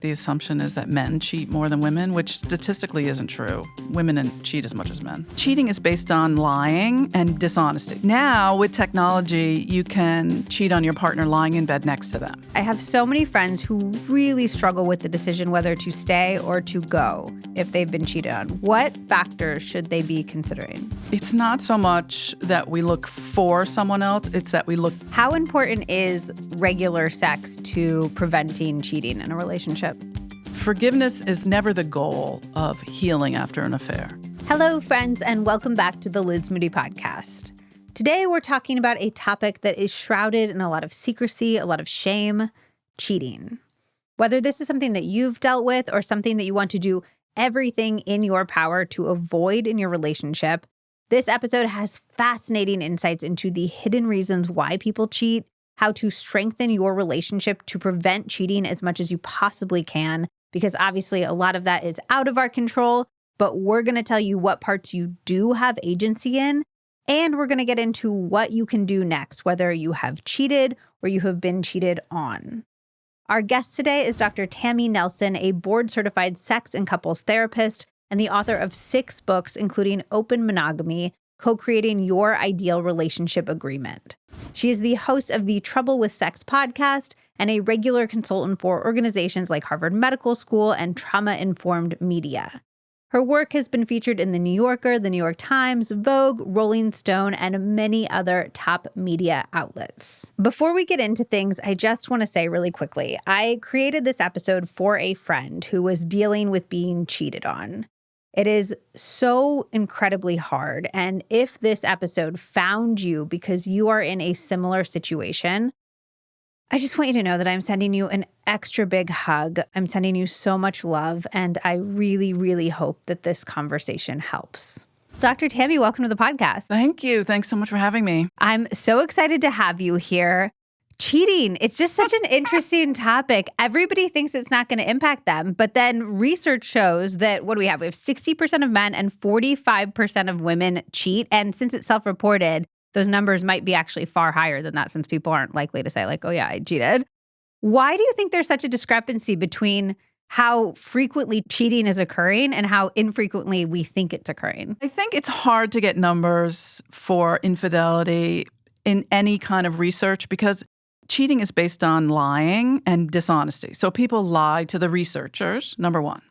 The assumption is that men cheat more than women, which statistically isn't true. Women cheat as much as men. Cheating is based on lying and dishonesty. Now, with technology, you can cheat on your partner lying in bed next to them. I have so many friends who really struggle with the decision whether to stay or to go if they've been cheated on. What factors should they be considering? It's not so much that we look for someone else, it's that we look. How important is regular sex to preventing cheating in a relationship? Forgiveness is never the goal of healing after an affair. Hello, friends, and welcome back to the Liz Moody Podcast. Today, we're talking about a topic that is shrouded in a lot of secrecy, a lot of shame, cheating. Whether this is something that you've dealt with or something that you want to do everything in your power to avoid in your relationship, this episode has fascinating insights into the hidden reasons why people cheat, how to strengthen your relationship to prevent cheating as much as you possibly can, because obviously a lot of that is out of our control, but we're going to tell you what parts you do have agency in, and we're going to get into what you can do next, whether you have cheated or you have been cheated on. Our guest today is Dr. Tammy Nelson, a board-certified sex and couples therapist and the author of 6 books, including Open Monogamy, Co-Creating Your Ideal Relationship Agreement. She is the host of the Trouble with Sex podcast and a regular consultant for organizations like Harvard Medical School and Trauma-Informed Media. Her work has been featured in The New Yorker, The New York Times, Vogue, Rolling Stone, and many other top media outlets. Before we get into things, I just want to say really quickly, I created this episode for a friend who was dealing with being cheated on. It is so incredibly hard. And if this episode found you because you are in a similar situation, I just want you to know that I'm sending you an extra big hug. I'm sending you so much love. And I really, really hope that this conversation helps. Dr. Tammy, welcome to the podcast. Thank you. Thanks so much for having me. I'm so excited to have you here. Cheating, it's just such an interesting topic. Everybody thinks it's not going to impact them, but then research shows that, what do we have? We have 60% of men and 45% of women cheat. And since it's self-reported, those numbers might be actually far higher than that since people aren't likely to say like, oh yeah, I cheated. Why do you think there's such a discrepancy between how frequently cheating is occurring and how infrequently we think it's occurring? I think it's hard to get numbers for infidelity in any kind of research because cheating is based on lying and dishonesty. So people lie to the researchers, number one.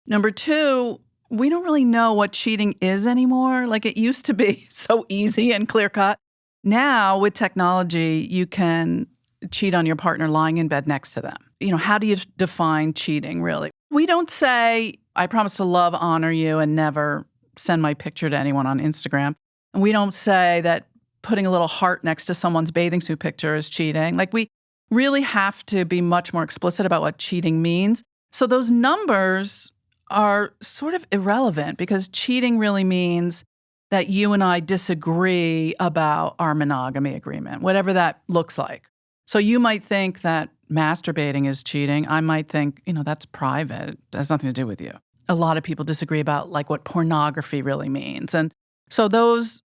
Number two, we don't really know what cheating is anymore. Like it used to be so easy and clear-cut. Now with technology, you can cheat on your partner lying in bed next to them. You know, how do you define cheating, really? We don't say, I promise to love, honor you, and never send my picture to anyone on Instagram. And we don't say that putting a little heart next to someone's bathing suit picture is cheating. Like we really have to be much more explicit about what cheating means. So those numbers are sort of irrelevant because cheating really means that you and I disagree about our monogamy agreement, whatever that looks like. So you might think that masturbating is cheating. I might think, that's private. It has nothing to do with you. A lot of people disagree about like what pornography really means. And so those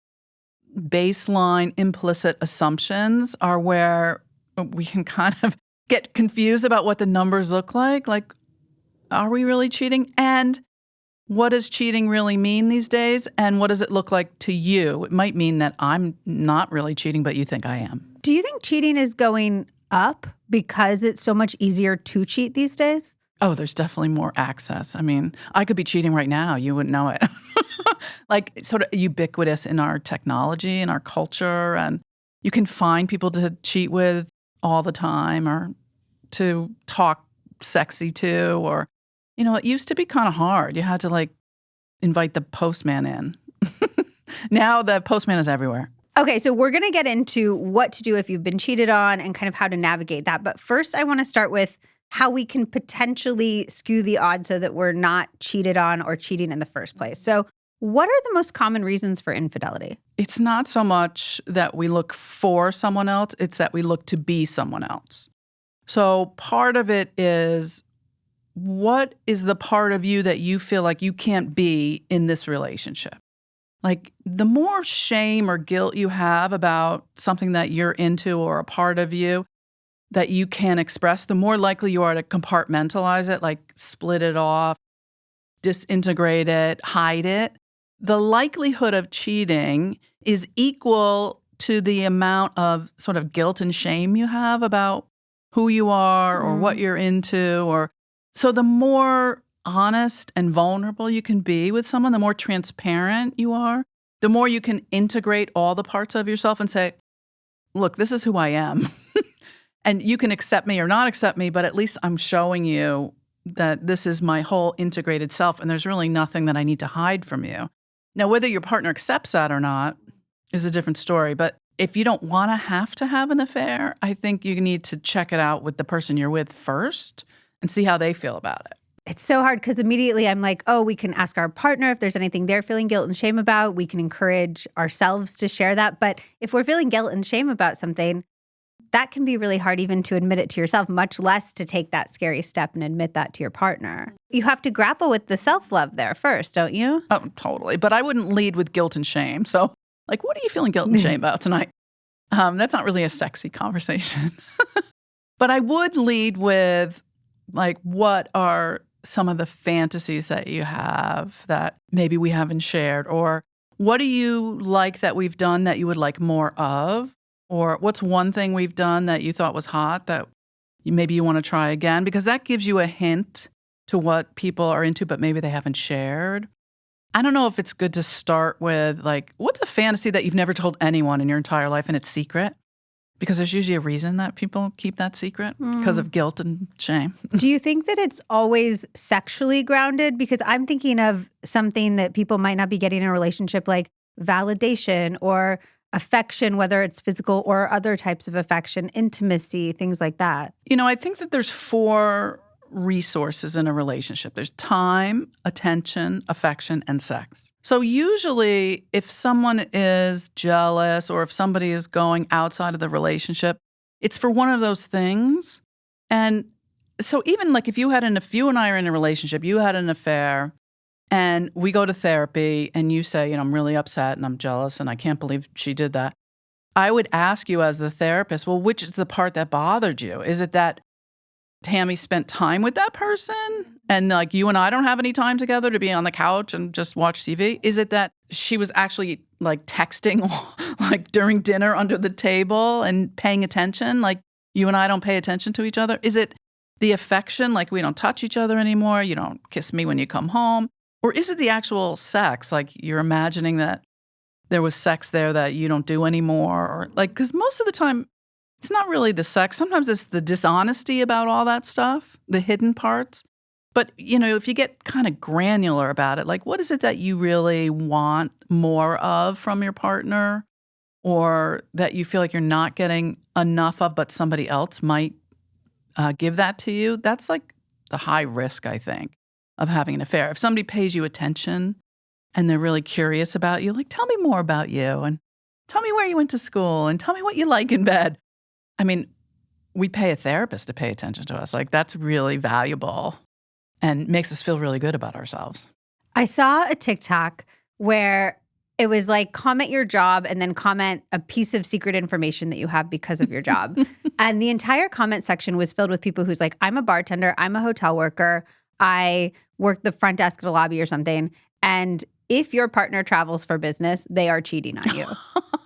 baseline implicit assumptions are where we can kind of get confused about what the numbers look like. Like, are we really cheating? And what does cheating really mean these days? And what does it look like to you? It might mean that I'm not really cheating, but you think I am. Do you think cheating is going up because it's so much easier to cheat these days? Oh, there's definitely more access. I mean, I could be cheating right now. You wouldn't know it. Like sort of ubiquitous in our technology, in our culture. And you can find people to cheat with all the time or to talk sexy to. Or, it used to be kind of hard. You had to like invite the postman in. Now the postman is everywhere. Okay, so we're going to get into what to do if you've been cheated on and kind of how to navigate that. But first, I want to start with how we can potentially skew the odds so that we're not cheated on or cheating in the first place. So what are the most common reasons for infidelity? It's not so much that we look for someone else, it's that we look to be someone else. So part of it is, what is the part of you that you feel like you can't be in this relationship? Like the more shame or guilt you have about something that you're into or a part of you, that you can express, the more likely you are to compartmentalize it, like split it off, disintegrate it, hide it. The likelihood of cheating is equal to the amount of sort of guilt and shame you have about who you are or what you're into. So the more honest and vulnerable you can be with someone, the more transparent you are, the more you can integrate all the parts of yourself and say, look, this is who I am. And you can accept me or not accept me, but at least I'm showing you that this is my whole integrated self, and there's really nothing that I need to hide from you. Now, whether your partner accepts that or not is a different story. But if you don't want to have an affair, I think you need to check it out with the person you're with first and see how they feel about it. It's so hard because immediately I'm like, oh, we can ask our partner if there's anything they're feeling guilt and shame about. We can encourage ourselves to share that. But if we're feeling guilt and shame about something, that can be really hard even to admit it to yourself, much less to take that scary step and admit that to your partner. You have to grapple with the self-love there first, don't you? Oh, totally. But I wouldn't lead with guilt and shame. So, like, what are you feeling guilt and shame about tonight? That's not really a sexy conversation. But I would lead with, like, what are some of the fantasies that you have that maybe we haven't shared? Or what do you like that we've done that you would like more of? Or what's one thing we've done that you thought was hot that maybe you want to try again? Because that gives you a hint to what people are into, but maybe they haven't shared. I don't know if it's good to start with, like, what's a fantasy that you've never told anyone in your entire life and it's secret? Because there's usually a reason that people keep that secret because of guilt and shame. Do you think that it's always sexually grounded? Because I'm thinking of something that people might not be getting in a relationship, like validation or affection, whether it's physical or other types of affection, intimacy, things like that. You know, I think that there's 4 resources in a relationship. There's time, attention, affection, and sex. So usually if someone is jealous or if somebody is going outside of the relationship, it's for one of those things. And so even like if you and I are in a relationship, you had an affair, and we go to therapy and you say, you know, I'm really upset and I'm jealous and I can't believe she did that. I would ask you as the therapist, well, which is the part that bothered you? Is it that Tammy spent time with that person and like you and I don't have any time together to be on the couch and just watch TV? Is it that she was actually like texting like during dinner under the table and paying attention? Like you and I don't pay attention to each other? Is it the affection? Like we don't touch each other anymore? You don't kiss me when you come home? Or is it the actual sex? Like you're imagining that there was sex there that you don't do anymore? Or like, because most of the time, it's not really the sex. Sometimes it's the dishonesty about all that stuff, the hidden parts. But, you know, if you get kind of granular about it, like what is it that you really want more of from your partner? Or that you feel like you're not getting enough of, but somebody else might give that to you? That's like the high risk, I think, of having an affair. If somebody pays you attention and they're really curious about you, like, tell me more about you and tell me where you went to school and tell me what you like in bed. I mean, we pay a therapist to pay attention to us. Like, that's really valuable and makes us feel really good about ourselves. I saw a TikTok where it was like, comment your job and then comment a piece of secret information that you have because of your job. And the entire comment section was filled with people who's like, I'm a bartender, I'm a hotel worker, I work the front desk at a lobby or something. And if your partner travels for business, they are cheating on you.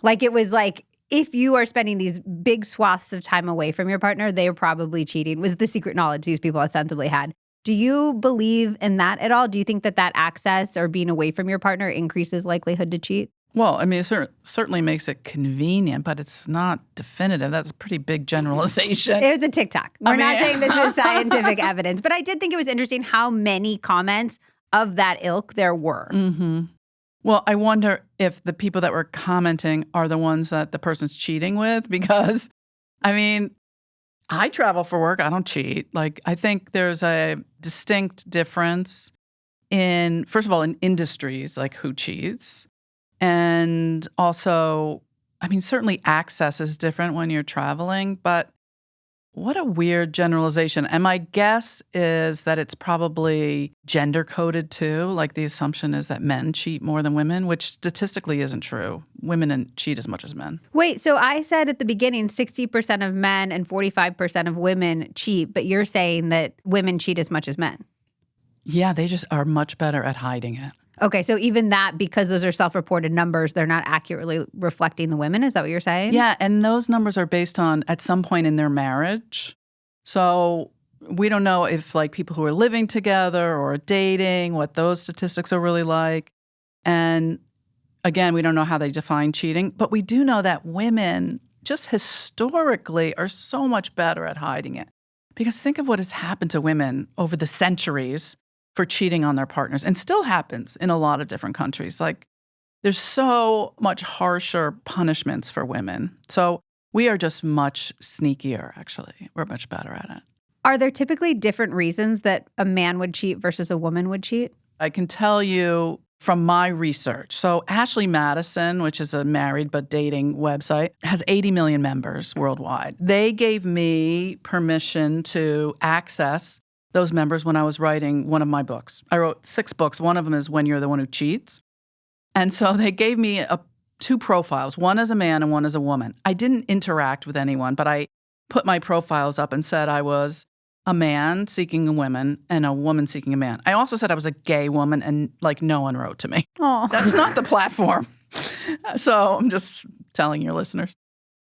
Like it was like, if you are spending these big swaths of time away from your partner, they are probably cheating, was the secret knowledge these people ostensibly had. Do you believe in that at all? Do you think that access or being away from your partner increases likelihood to cheat? Well, I mean, it certainly makes it convenient, but it's not definitive. That's a pretty big generalization. It was a TikTok. We're not saying this is scientific evidence, but I did think it was interesting how many comments of that ilk there were. Mm-hmm. Well, I wonder if the people that were commenting are the ones that the person's cheating with, because, I mean, I travel for work. I don't cheat. Like, I think there's a distinct difference in, first of all, in industries, like who cheats. And also, I mean, certainly access is different when you're traveling, but What a weird generalization. And my guess is that it's probably gender coded too. Like the assumption is that men cheat more than women, which statistically isn't true. Women cheat as much as men. Wait, so I said at the beginning 60% of men and 45% of women cheat, but you're saying that women cheat as much as men. Yeah, they just are much better at hiding it. Okay, so even that, because those are self-reported numbers, they're not accurately reflecting the women? Is that what you're saying? Yeah, and those numbers are based on at some point in their marriage. So we don't know if like people who are living together or dating, what those statistics are really like. And again, we don't know how they define cheating, but we do know that women just historically are so much better at hiding it. Because think of what has happened to women over the centuries for cheating on their partners, and still happens in a lot of different countries. Like, there's so much harsher punishments for women. So we are just much sneakier, actually. We're much better at it. Are there typically different reasons that a man would cheat versus a woman would cheat? I can tell you from my research. So Ashley Madison, which is a married but dating website, has 80 million members worldwide. They gave me permission to access those members when I was writing one of my books. I wrote 6 books. One of them is When You're the One Who Cheats. And so they gave me 2 profiles, one as a man and one as a woman. I didn't interact with anyone, but I put my profiles up and said I was a man seeking a woman and a woman seeking a man. I also said I was a gay woman, and like no one wrote to me. Oh, That's not the platform. So I'm just telling your listeners.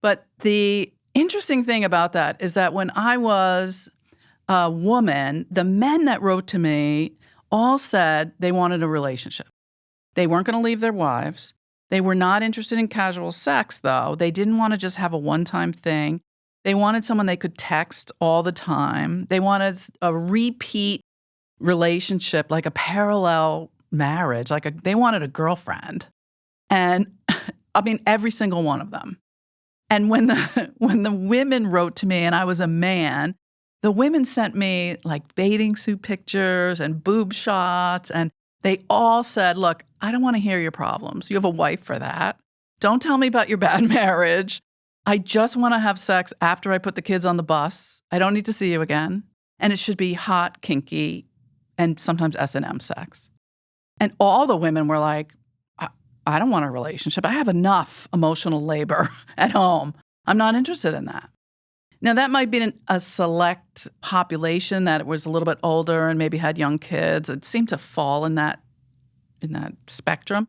But the interesting thing about that is that when I was a woman, the men that wrote to me all said they wanted a relationship. They weren't going to leave their wives. They were not interested in casual sex, though. They didn't want to just have a one-time thing. They wanted someone they could text all the time. They wanted a repeat relationship, like a parallel marriage. They wanted a girlfriend. And I mean, every single one of them. And when the women wrote to me and I was a man, the women sent me like bathing suit pictures and boob shots, and they all said, look, I don't want to hear your problems. You have a wife for that. Don't tell me about your bad marriage. I just want to have sex after I put the kids on the bus. I don't need to see you again. And it should be hot, kinky, and sometimes S&M sex. And all the women were like, I don't want a relationship. I have enough emotional labor at home. I'm not interested in that. Now, that might be a select population that was a little bit older and maybe had young kids. It seemed to fall in that spectrum.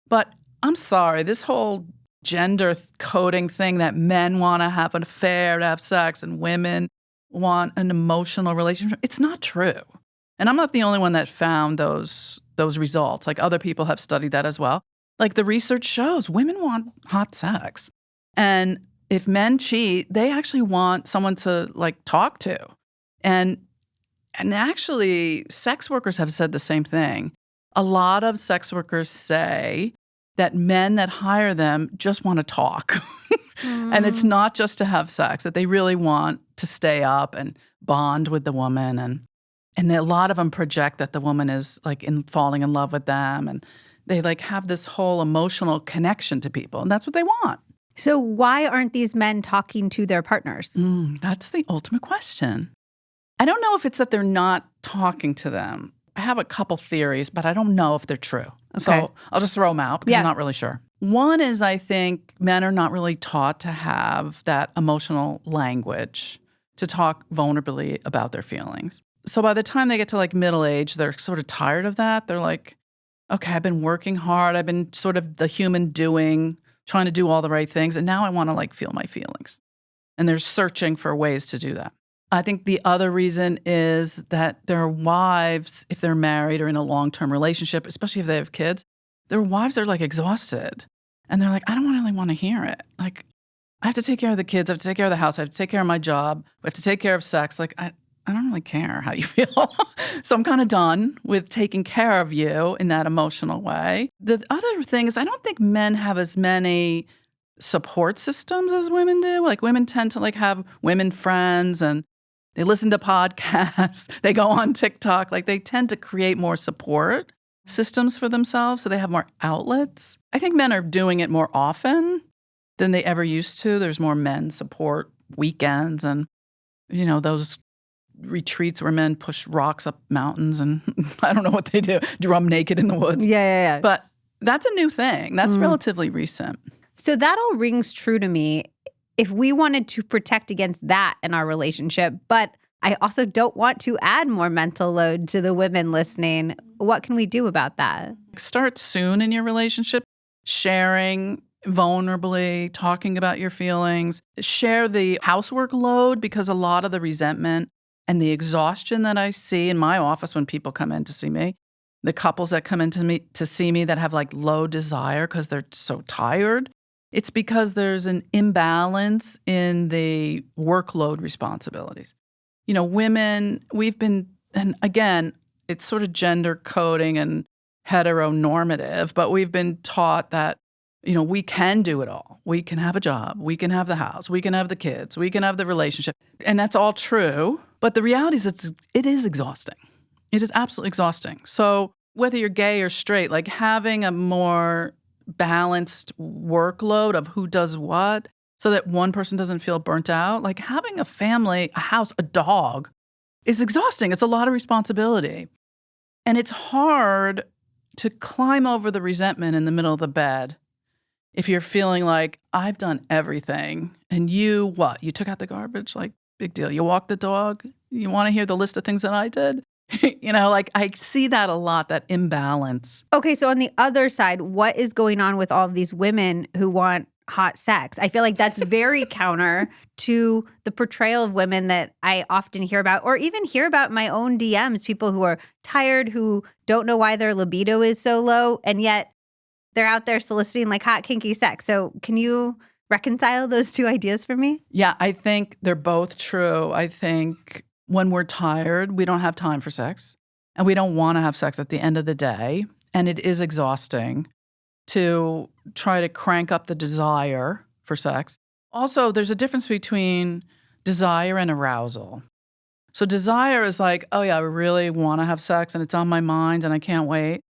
But I'm sorry, this whole gender coding thing that men want to have an affair to have sex and women want an emotional relationship, it's not true. And I'm not the only one that found those results. Like, other people have studied that as well. Like, the research shows women want hot sex. And if men cheat, they actually want someone to like talk to. And actually, sex workers have said the same thing. A lot of sex workers say that men that hire them just want to talk. And it's not just to have sex, that they really want to stay up and bond with the woman. And a lot of them project that the woman is like falling in love with them. And they like have this whole emotional connection to people. And that's what they want. So why aren't these men talking to their partners? That's the ultimate question. I don't know if it's that they're not talking to them. I have a couple theories, but I don't know if they're true. Okay. So I'll just throw them out because I'm not really sure. One is I think men are not really taught to have that emotional language to talk vulnerably about their feelings. So by the time they get to like middle age, they're sort of tired of that. They're like, okay, I've been working hard. I've been sort of the human doing, trying to do all the right things. And now I want to like feel my feelings. And they're searching for ways to do that. I think the other reason is that their wives, if they're married or in a long-term relationship, especially if they have kids, their wives are like exhausted. And they're like, I don't really want to hear it. Like, I have to take care of the kids. I have to take care of the house. I have to take care of my job. I have to take care of sex. Like, I don't really care how you feel. So I'm kind of done with taking care of you in that emotional way. The other thing is I don't think men have as many support systems as women do. Like, women tend to like have women friends and they listen to podcasts. They go on TikTok. Like, they tend to create more support systems for themselves so they have more outlets. I think men are doing it more often than they ever used to. There's more men support weekends and those retreats where men push rocks up mountains and I don't know what they do, drum naked in the woods. Yeah. But that's a new thing. That's relatively recent. So that all rings true to me. If we wanted to protect against that in our relationship, but I also don't want to add more mental load to the women listening, what can we do about that? Start soon in your relationship, sharing vulnerably, talking about your feelings. Share the housework load, because a lot of the resentment and the exhaustion that I see in my office when people come in to see me, the couples that come in to see me that have like low desire because they're so tired, it's because there's an imbalance in the workload responsibilities. Women, and again, it's sort of gender coding and heteronormative, but we've been taught that, we can do it all. We can have a job. We can have the house. We can have the kids. We can have the relationship. And that's all true. But the reality is it is exhausting. It is absolutely exhausting. So whether you're gay or straight, like having a more balanced workload of who does what so that one person doesn't feel burnt out, like having a family, a house, a dog is exhausting. It's a lot of responsibility. And it's hard to climb over the resentment in the middle of the bed if you're feeling like, I've done everything, and you took out the garbage? Like, big deal. You walked the dog? You want to hear the list of things that I did? I see that a lot, that imbalance. Okay, so on the other side, what is going on with all of these women who want hot sex? I feel like that's very counter to the portrayal of women that I often hear about, or even hear about in my own DMs, people who are tired, who don't know why their libido is so low, and yet they're out there soliciting like hot, kinky sex. So can you reconcile those two ideas for me? Yeah, I think they're both true. I think when we're tired, we don't have time for sex, and we don't want to have sex at the end of the day. And it is exhausting to try to crank up the desire for sex. Also, there's a difference between desire and arousal. So desire is like, oh yeah, I really want to have sex and it's on my mind and I can't wait.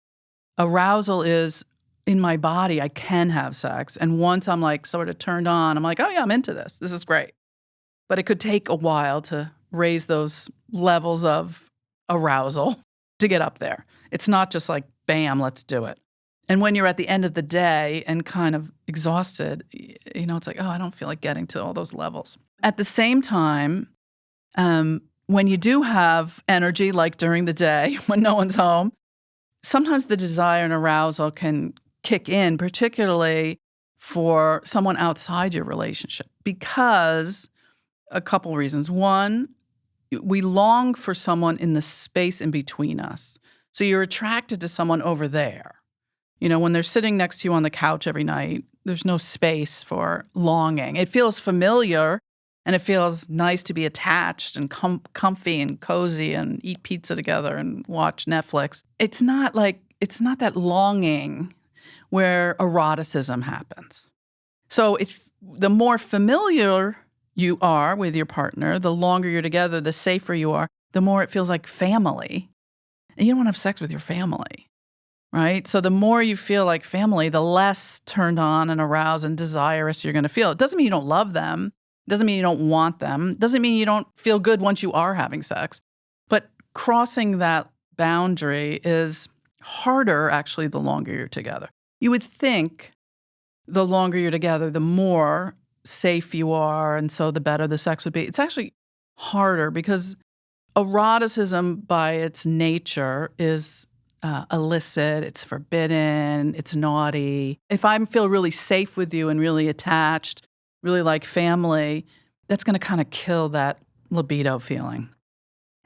Arousal is in my body, I can have sex. And once I'm like sort of turned on, I'm like, oh yeah, I'm into this. This is great. But it could take a while to raise those levels of arousal to get up there. It's not just like, bam, let's do it. And when you're at the end of the day and kind of exhausted, it's like, oh, I don't feel like getting to all those levels. At the same time, when you do have energy, like during the day when no one's home, sometimes the desire and arousal can kick in, particularly for someone outside your relationship, because a couple reasons. One, we long for someone in the space in between us. So you're attracted to someone over there. When they're sitting next to you on the couch every night, there's no space for longing. It feels familiar, and it feels nice to be attached and comfy and cozy and eat pizza together and watch Netflix. It's not that longing where eroticism happens. So the more familiar you are with your partner, the longer you're together, the safer you are, the more it feels like family. And you don't want to have sex with your family, right? So the more you feel like family, the less turned on and aroused and desirous you're going to feel. It doesn't mean you don't love them. It doesn't mean you don't want them. It doesn't mean you don't feel good once you are having sex. But crossing that boundary is harder, actually, the longer you're together. You would think the longer you're together, the more safe you are, and so the better the sex would be. It's actually harder because eroticism by its nature is illicit, it's forbidden, it's naughty. If I feel really safe with you and really attached, really like family, that's going to kind of kill that libido feeling.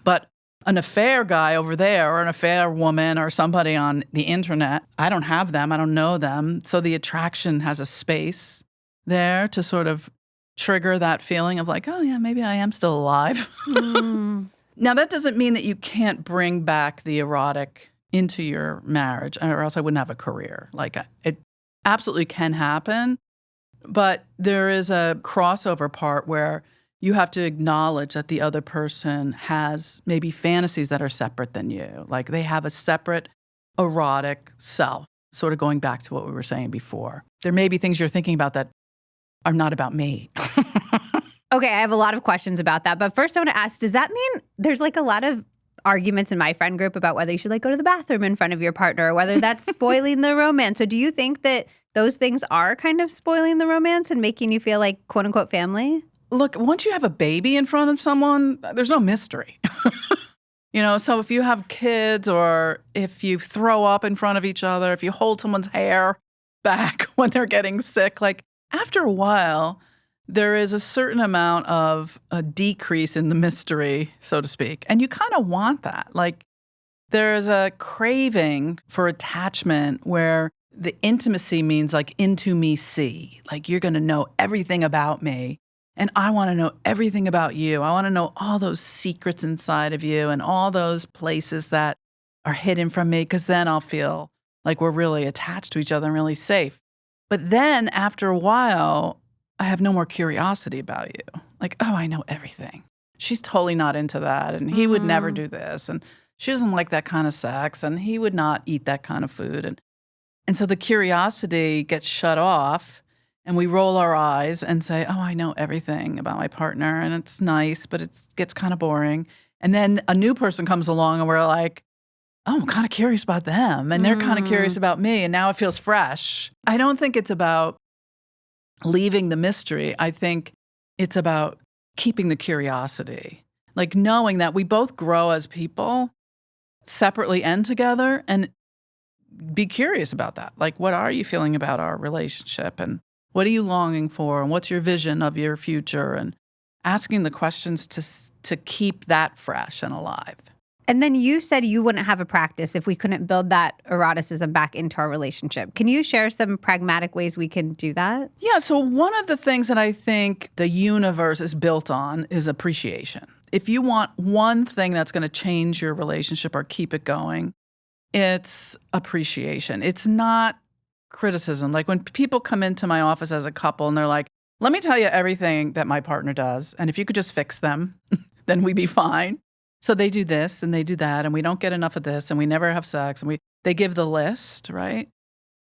But an affair guy over there or an affair woman or somebody on the internet, I don't have them, I don't know them. So the attraction has a space there to sort of trigger that feeling of like, oh yeah, maybe I am still alive. Now, that doesn't mean that you can't bring back the erotic into your marriage, or else I wouldn't have a career. Like, it absolutely can happen, but there is a crossover part where you have to acknowledge that the other person has maybe fantasies that are separate than you. Like, they have a separate erotic self, sort of going back to what we were saying before. There may be things you're thinking about that are not about me. Okay, I have a lot of questions about that. But first I want to ask, does that mean there's like a lot of arguments in my friend group about whether you should like go to the bathroom in front of your partner or whether that's spoiling the romance? So do you think that those things are kind of spoiling the romance and making you feel like quote unquote family? Look, once you have a baby in front of someone, there's no mystery. So if you have kids or if you throw up in front of each other, if you hold someone's hair back when they're getting sick, like after a while, there is a certain amount of a decrease in the mystery, so to speak. And you kind of want that. Like there is a craving for attachment where the intimacy means like into me see, like you're going to know everything about me. And I want to know everything about you. I want to know all those secrets inside of you and all those places that are hidden from me, because then I'll feel like we're really attached to each other and really safe. But then after a while, I have no more curiosity about you. Like, oh, I know everything. She's totally not into that. And he would never do this. And she doesn't like that kind of sex. And he would not eat that kind of food. And so the curiosity gets shut off. And we roll our eyes and say, oh, I know everything about my partner. And it's nice, but it gets kind of boring. And then a new person comes along and we're like, oh, I'm kind of curious about them. And they're kind of curious about me. And now it feels fresh. I don't think it's about leaving the mystery. I think it's about keeping the curiosity. Like knowing that we both grow as people separately and together, and be curious about that. Like, what are you feeling about our relationship? And what are you longing for? And what's your vision of your future? And asking the questions to keep that fresh and alive. And then you said you wouldn't have a practice if we couldn't build that eroticism back into our relationship. Can you share some pragmatic ways we can do that? Yeah, so one of the things that I think the universe is built on is appreciation. If you want one thing that's going to change your relationship or keep it going, it's appreciation. It's not criticism. Like when people come into my office as a couple and they're like, let me tell you everything that my partner does. And if you could just fix them, then we'd be fine. So they do this and they do that, and we don't get enough of this, and we never have sex, and they give the list, right?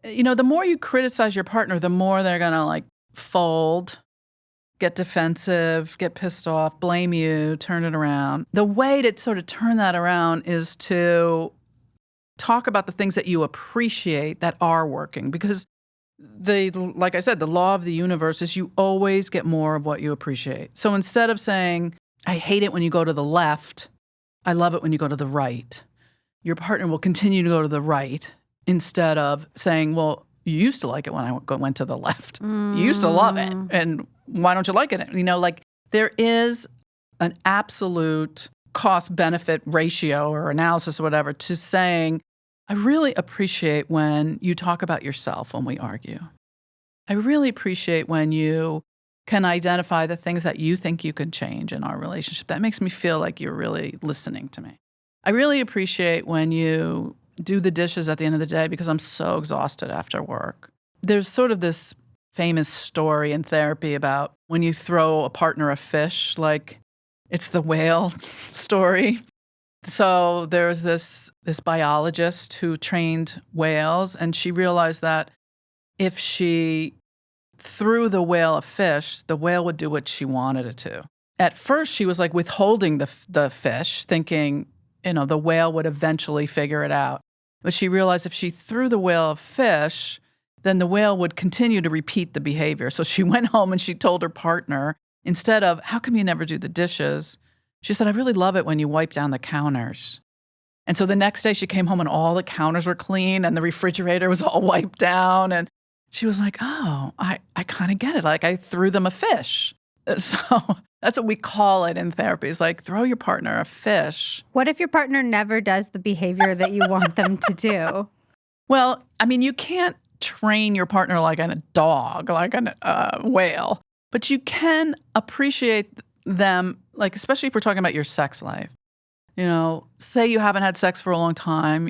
The more you criticize your partner, the more they're going to like fold, get defensive, get pissed off, blame you, turn it around. The way to sort of turn that around is to talk about the things that you appreciate that are working, because like I said, the law of the universe is you always get more of what you appreciate. So instead of saying, I hate it when you go to the left, I love it when you go to the right, your partner will continue to go to the right instead of saying, well, you used to like it when I went to the left. You used to love it. And why don't you like it? Like there is an absolute cost-benefit ratio or analysis or whatever to saying, I really appreciate when you talk about yourself when we argue. I really appreciate when you can identify the things that you think you can change in our relationship. That makes me feel like you're really listening to me. I really appreciate when you do the dishes at the end of the day because I'm so exhausted after work. There's sort of this famous story in therapy about when you throw a partner a fish, like it's the whale story. So there's this biologist who trained whales, and she realized that if she threw the whale a fish, the whale would do what she wanted it to. At first, she was like withholding the fish, thinking, the whale would eventually figure it out. But she realized if she threw the whale a fish, then the whale would continue to repeat the behavior. So she went home and she told her partner, instead of, how come you never do the dishes? She said, I really love it when you wipe down the counters. And so the next day she came home and all the counters were clean and the refrigerator was all wiped down. And she was like, oh, I kind of get it. Like I threw them a fish. So that's what we call it in therapy. It's like throw your partner a fish. What if your partner never does the behavior that you want them to do? Well, you can't train your partner like a dog, like a whale. But you can appreciate them, like especially if we're talking about your sex life. Say you haven't had sex for a long time.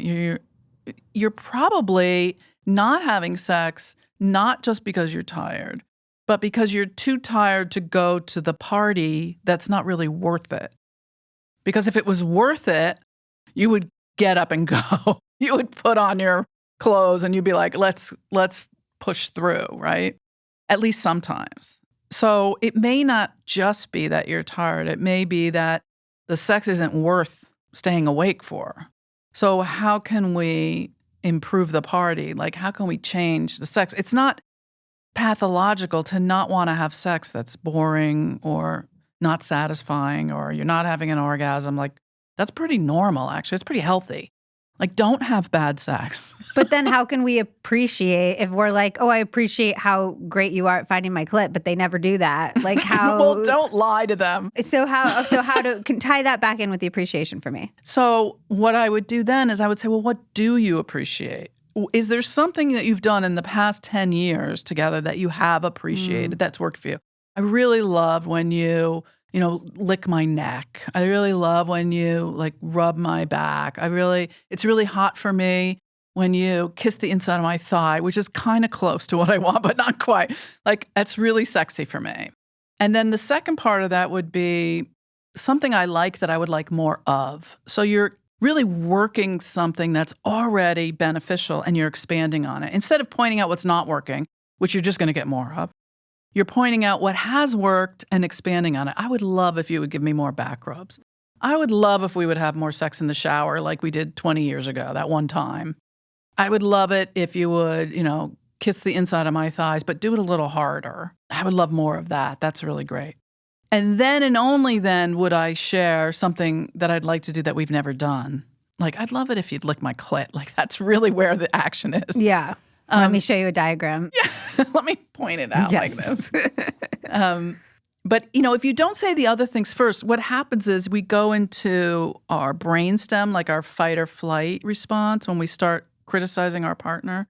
You're probably not having sex not just because you're tired, but because you're too tired to go to the party that's not really worth it. Because if it was worth it, you would get up and go. You would put on your clothes and you'd be like, let's push through, right? At least sometimes. So it may not just be that you're tired. It may be that the sex isn't worth staying awake for. So how can we improve the party? Like, how can we change the sex? It's not pathological to not want to have sex that's boring or not satisfying or you're not having an orgasm. Like, that's pretty normal, actually. It's pretty healthy. Like, don't have bad sex. But then how can we appreciate if we're like, oh, I appreciate how great you are at finding my clit, but they never do that? Like how Well, don't lie to them. So how can tie that back in with the appreciation for me? So what I would do then is I would say, well, what do you appreciate? Is there something that you've done in the past 10 years together that you have appreciated that's worked for you? I really love when you lick my neck. I really love when you like rub my back. It's really hot for me when you kiss the inside of my thigh, which is kind of close to what I want, but not quite. Like, that's really sexy for me. And then the second part of that would be something I like that I would like more of. So you're really working something that's already beneficial and you're expanding on it. Instead of pointing out what's not working, which you're just going to get more of, you're pointing out what has worked and expanding on it. I would love if you would give me more back rubs. I would love if we would have more sex in the shower like we did 20 years ago, that one time. I would love it if you would, kiss the inside of my thighs, but do it a little harder. I would love more of that. That's really great. And then and only then would I share something that I'd like to do that we've never done. Like, I'd love it if you'd lick my clit. Like, that's really where the action is. Yeah. Let me show you a diagram. Yeah. Let me point it out like this. But, if you don't say the other things first, what happens is we go into our brainstem, like our fight or flight response when we start criticizing our partner.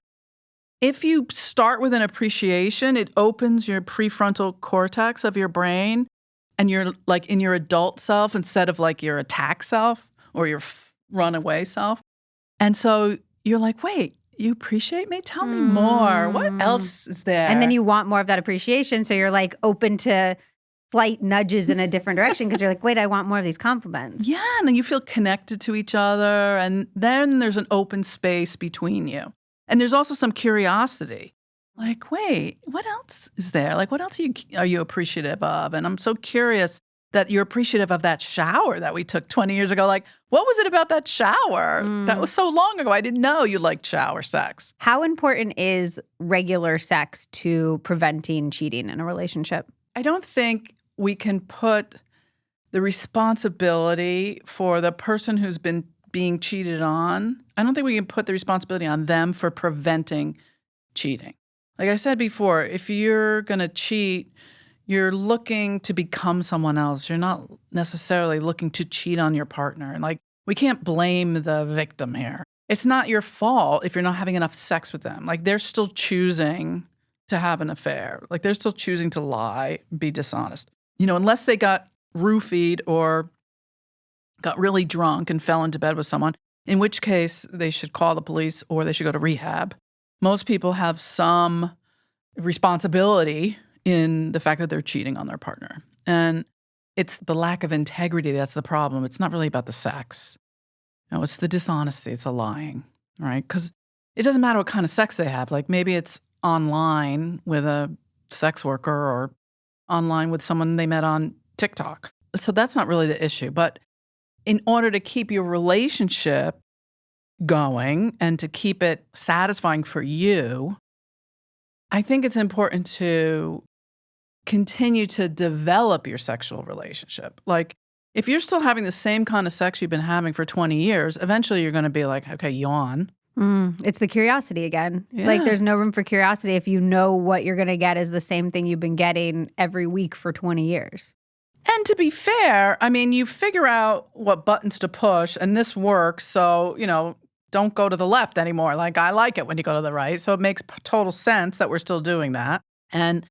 If you start with an appreciation, it opens your prefrontal cortex of your brain and you're like in your adult self instead of like your attack self or your runaway self. And so you're like, wait, you appreciate me? Tell me more. What else is there? And then you want more of that appreciation. So you're like open to flight nudges in a different direction because you're like, wait, I want more of these compliments. Yeah. And then you feel connected to each other. And then there's an open space between you. And there's also some curiosity. Like, wait, what else is there? Like, what else are you appreciative of? And I'm so curious that you're appreciative of that shower that we took 20 years ago. Like, what was it about that shower? That was so long ago. I didn't know you liked shower sex. How important is regular sex to preventing cheating in a relationship? I don't think we can put the responsibility for the person who's been being cheated on. I don't think we can put the responsibility on them for preventing cheating. Like I said before, if you're going to cheat, you're looking to become someone else. You're not necessarily looking to cheat on your partner. And like, we can't blame the victim here. It's not your fault if you're not having enough sex with them. Like, they're still choosing to have an affair. Like, they're still choosing to lie, be dishonest. Unless they got roofied or got really drunk and fell into bed with someone, in which case they should call the police or they should go to rehab. Most people have some responsibility in the fact that they're cheating on their partner. And it's the lack of integrity that's the problem. It's not really about the sex. It's the dishonesty. It's the lying, right? Because it doesn't matter what kind of sex they have. Like, maybe it's online with a sex worker or online with someone they met on TikTok. So that's not really the issue. But in order to keep your relationship going and to keep it satisfying for you, I think it's important to continue to develop your sexual relationship. Like, if you're still having the same kind of sex you've been having for 20 years, eventually you're going to be like, okay, yawn. It's the curiosity again. Yeah. Like, there's no room for curiosity if you know what you're going to get is the same thing you've been getting every week for 20 years. And to be fair, I mean, you figure out what buttons to push, and this works, so, don't go to the left anymore. Like, I like it when you go to the right, so it makes total sense that we're still doing that. And,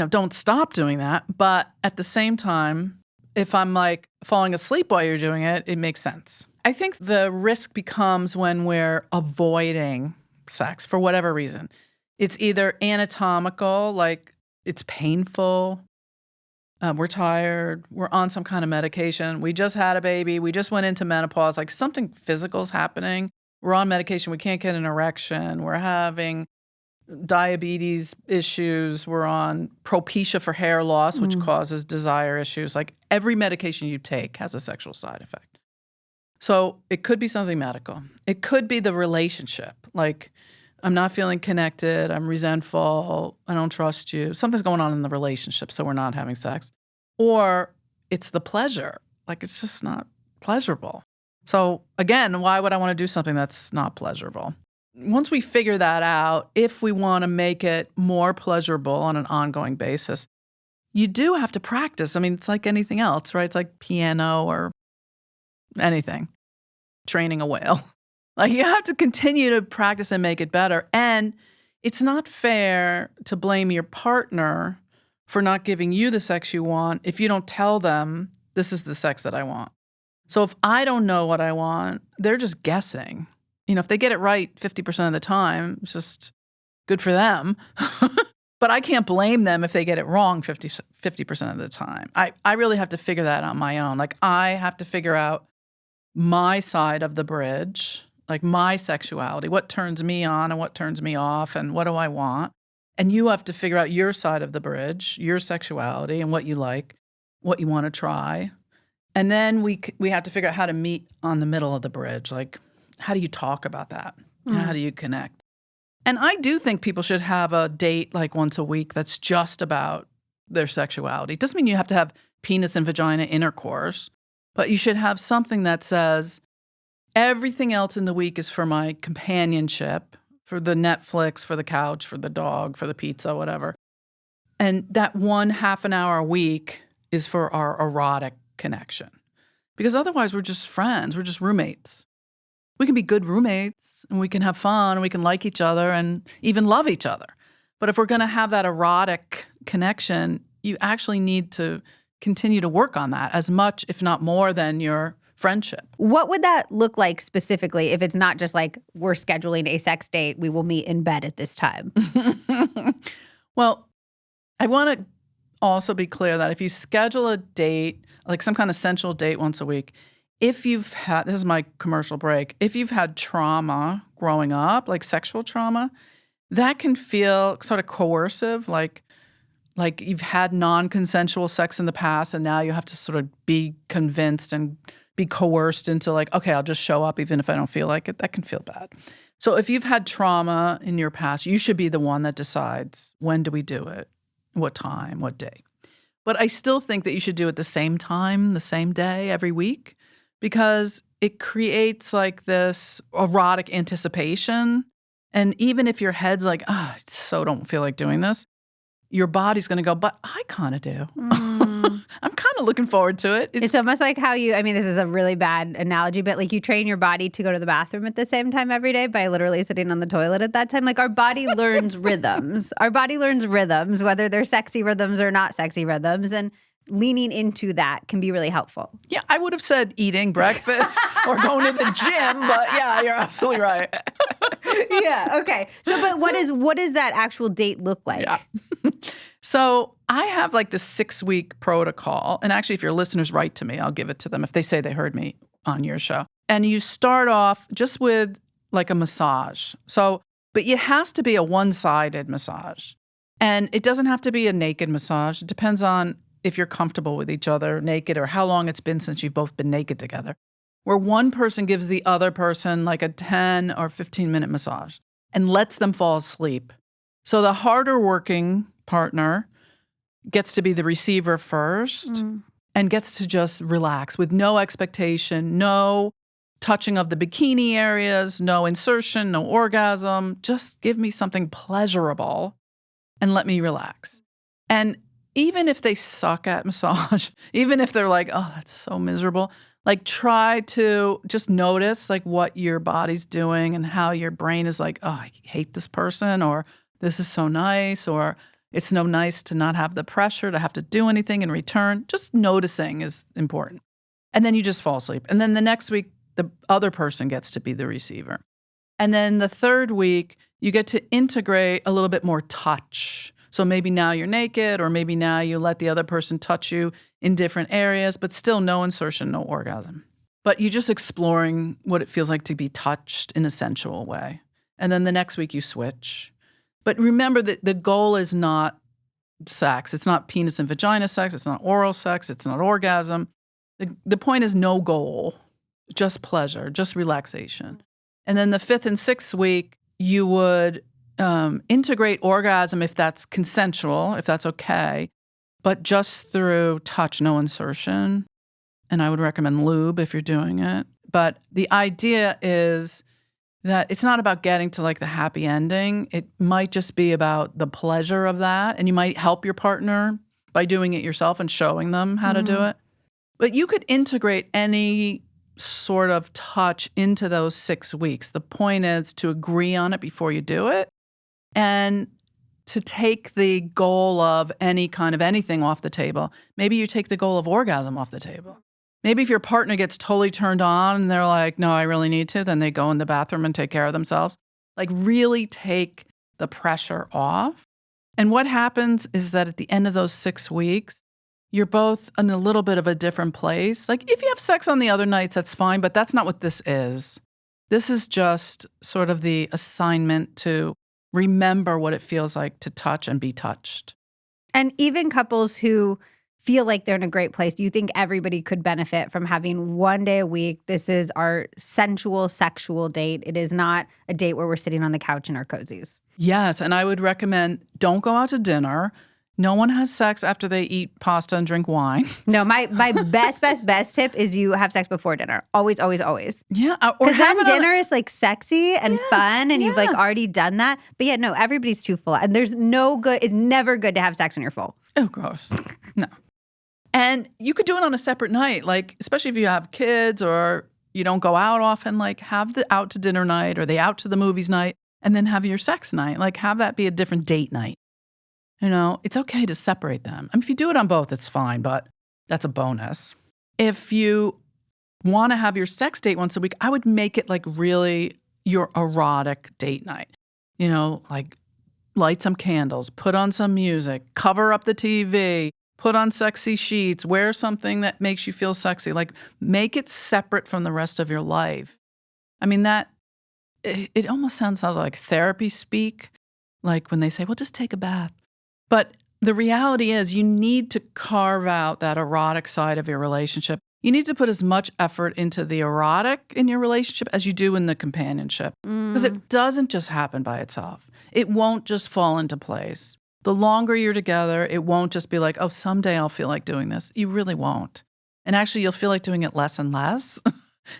don't stop doing that. But at the same time, if I'm like falling asleep while you're doing it, it makes sense. I think the risk becomes when we're avoiding sex for whatever reason. It's either anatomical, like it's painful, we're tired, we're on some kind of medication, we just had a baby, we just went into menopause, like something physical is happening. We're on medication, we can't get an erection, we're having diabetes issues. We're on Propecia for hair loss, which causes desire issues. Like every medication you take has a sexual side effect. So it could be something medical. It could be the relationship. Like, I'm not feeling connected. I'm resentful. I don't trust you. Something's going on in the relationship, so we're not having sex. Or it's the pleasure. Like, it's just not pleasurable. So again, why would I want to do something that's not pleasurable? Once we figure that out, if we want to make it more pleasurable on an ongoing basis, you do have to practice. I mean, it's like anything else, right? It's like piano or anything, training a whale. Like, you have to continue to practice and make it better. And it's not fair to blame your partner for not giving you the sex you want if you don't tell them, this is the sex that I want. So if I don't know what I want, they're just guessing. You know, if they get it right 50% of the time, it's just good for them. But I can't blame them if they get it wrong 50% of the time. I really have to figure that out on my own. Like, I have to figure out my side of the bridge, like my sexuality, what turns me on and what turns me off and what do I want. And you have to figure out your side of the bridge, your sexuality and what you like, what you want to try. And then we have to figure out how to meet on the middle of the bridge. Like, how do you talk about that? How do you connect? And I do think people should have a date like once a week that's just about their sexuality. It doesn't mean you have to have penis and vagina intercourse, but you should have something that says, everything else in the week is for my companionship, for the Netflix, for the couch, for the dog, for the pizza, whatever. And that one half an hour a week is for our erotic connection. Because otherwise we're just friends, we're just roommates. We can be good roommates and we can have fun and we can like each other and even love each other. But if we're going to have that erotic connection, you actually need to continue to work on that as much, if not more, than your friendship. What would that look like specifically if it's not just like we're scheduling a sex date, we will meet in bed at this time? Well, I want to also be clear that if you schedule a date, like some kind of sensual date once a week, if you've had, this is my commercial break, if you've had trauma growing up, like sexual trauma, that can feel sort of coercive, like you've had non-consensual sex in the past and now you have to sort of be convinced and be coerced into like, okay, I'll just show up even if I don't feel like it. That can feel bad. So if you've had trauma in your past, you should be the one that decides, when do we do it, what time, what day. But I still think that you should do it the same time, the same day, every week, because it creates like this erotic anticipation. And even if your head's like, I so don't feel like doing this, your body's going to go, but I kind of do. I'm kind of looking forward to it. It's almost like how you, I mean, this is a really bad analogy, but like you train your body to go to the bathroom at the same time every day by literally sitting on the toilet at that time. Like our body learns rhythms. Our body learns rhythms, whether they're sexy rhythms or not sexy rhythms. And leaning into that can be really helpful. Yeah, I would have said eating breakfast or going to the gym, but yeah, you're absolutely right. Yeah, okay. So, but what does that actual date look like? Yeah. So I have like this 6-week protocol. And actually, if your listeners write to me, I'll give it to them if they say they heard me on your show. And you start off just with like a massage. So, but it has to be a one-sided massage. And it doesn't have to be a naked massage. It depends on if you're comfortable with each other naked or how long it's been since you've both been naked together, where one person gives the other person like a 10 or 15-minute massage and lets them fall asleep. So the harder working partner gets to be the receiver first and gets to just relax with no expectation, no touching of the bikini areas, no insertion, no orgasm. Just give me something pleasurable and let me relax. And even if they suck at massage, even if they're like, oh, that's so miserable, like try to just notice like what your body's doing and how your brain is like, oh, I hate this person, or this is so nice, or it's no nice to not have the pressure to have to do anything in return. Just noticing is important. And then you just fall asleep. And then the next week, the other person gets to be the receiver. And then the third week, you get to integrate a little bit more touch. So maybe now you're naked, or maybe now you let the other person touch you in different areas, but still no insertion, no orgasm. But you're just exploring what it feels like to be touched in a sensual way. And then the next week you switch. But remember that the goal is not sex. It's not penis and vagina sex. It's not oral sex. It's not orgasm. The point is no goal, just pleasure, just relaxation. And then the 5th and 6th week, you would integrate orgasm if that's consensual, if that's okay, but just through touch, no insertion. And I would recommend lube if you're doing it. But the idea is that it's not about getting to like the happy ending. It might just be about the pleasure of that. And you might help your partner by doing it yourself and showing them how to do it. But you could integrate any sort of touch into those 6 weeks. The point is to agree on it before you do it and to take the goal of any kind of anything off the table. Maybe you take the goal of orgasm off the table. Maybe if your partner gets totally turned on and they're like, no, I really need to, then they go in the bathroom and take care of themselves. Like really take the pressure off. And what happens is that at the end of those 6 weeks, you're both in a little bit of a different place. Like if you have sex on the other nights, that's fine, but that's not what this is. This is just sort of the assignment to remember what it feels like to touch and be touched. And even couples who feel like they're in a great place, do you think everybody could benefit from having 1 day a week? This is our sensual, sexual date. It is not a date where we're sitting on the couch in our cozies. Yes, and I would recommend don't go out to dinner. No one has sex after they eat pasta and drink wine. No, my best tip is you have sex before dinner. Always, always, always. Yeah. Because then dinner is like sexy and fun and you've like already done that. But yeah, no, everybody's too full. And there's no good, it's never good to have sex when you're full. Oh, gross. No. And you could do it on a separate night, like especially if you have kids or you don't go out often, like have the out to dinner night or the out to the movies night and then have your sex night. Like have that be a different date night. You know, it's okay to separate them. I mean, if you do it on both, it's fine, but that's a bonus. If you want to have your sex date once a week, I would make it like really your erotic date night. You know, like light some candles, put on some music, cover up the TV, put on sexy sheets, wear something that makes you feel sexy. Like make it separate from the rest of your life. I mean, it almost sounds like therapy speak, like when they say, well, just take a bath. But the reality is you need to carve out that erotic side of your relationship. You need to put as much effort into the erotic in your relationship as you do in the companionship. Because it doesn't just happen by itself. It won't just fall into place. The longer you're together, it won't just be like, oh, someday I'll feel like doing this. You really won't. And actually, you'll feel like doing it less and less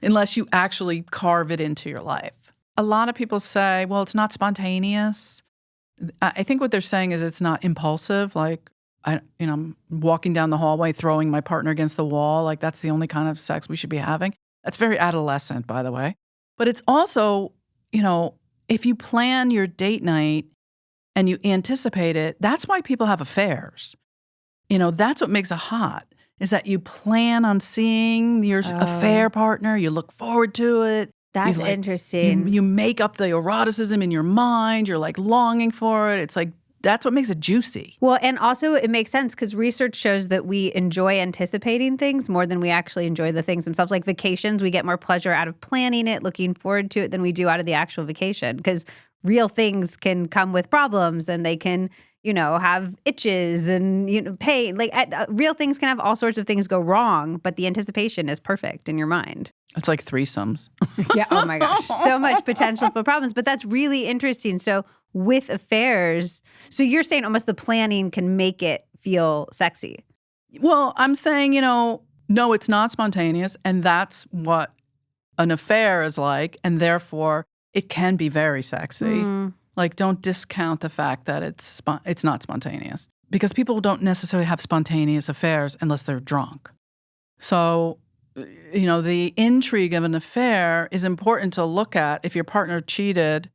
unless you actually carve it into your life. A lot of people say, well, it's not spontaneous. I think what they're saying is it's not impulsive. Like, I'm walking down the hallway, throwing my partner against the wall. Like, that's the only kind of sex we should be having. That's very adolescent, by the way. But it's also, if you plan your date night and you anticipate it, that's why people have affairs. That's what makes it hot, is that you plan on seeing your affair partner. You look forward to it. That's interesting. You make up the eroticism in your mind. You're like longing for it. It's like, that's what makes it juicy. Well, and also it makes sense because research shows that we enjoy anticipating things more than we actually enjoy the things themselves. Like vacations, we get more pleasure out of planning it, looking forward to it than we do out of the actual vacation. Because real things can come with problems and they can, have itches and, pain. Like real things can have all sorts of things go wrong, but the anticipation is perfect in your mind. It's like threesomes. Yeah. Oh my gosh. So much potential for problems. But that's really interesting. So with affairs, so you're saying almost the planning can make it feel sexy. Well, I'm saying, no, it's not spontaneous. And that's what an affair is like. And therefore, it can be very sexy. Like, don't discount the fact that it's not spontaneous. Because people don't necessarily have spontaneous affairs unless they're drunk. So, the intrigue of an affair is important to look at if your partner cheated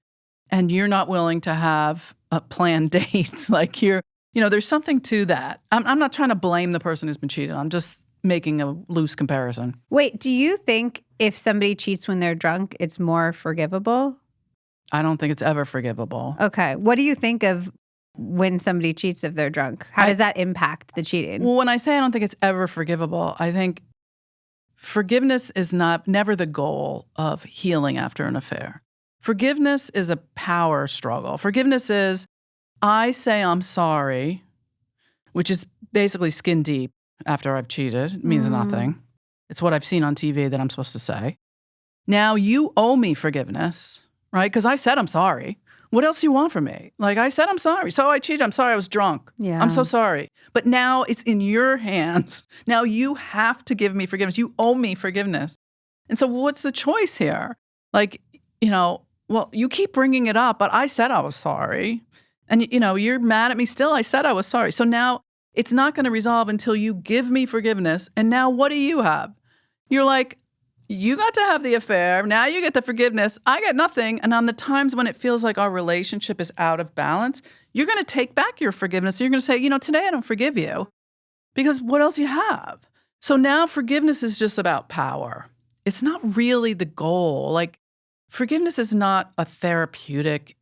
and you're not willing to have planned dates. Like there's something to that. I'm not trying to blame the person who's been cheated. I'm just making a loose comparison. Wait, do you think if somebody cheats when they're drunk, it's more forgivable? I don't think it's ever forgivable. Okay. What do you think of when somebody cheats if they're drunk? How does that impact the cheating? Well, when I say I don't think it's ever forgivable, I think forgiveness is never the goal of healing after an affair. Forgiveness is a power struggle. Forgiveness is I say I'm sorry, which is basically skin deep after I've cheated. It means nothing. It's what I've seen on TV that I'm supposed to say. Now you owe me forgiveness, right? Because I said I'm sorry. What else do you want from me? Like, I said I'm sorry. So I cheated. I'm sorry. I was drunk. Yeah. I'm so sorry. But now it's in your hands. Now you have to give me forgiveness. You owe me forgiveness. And so what's the choice here? Like, well, you keep bringing it up, but I said I was sorry. And, you're mad at me still. I said I was sorry. So now it's not going to resolve until you give me forgiveness. And now what do you have? You're like, you got to have the affair. Now you get the forgiveness. I get nothing. And on the times when it feels like our relationship is out of balance, you're going to take back your forgiveness. You're going to say, today I don't forgive you because what else you have? So now forgiveness is just about power. It's not really the goal. Like, forgiveness is not a therapeutic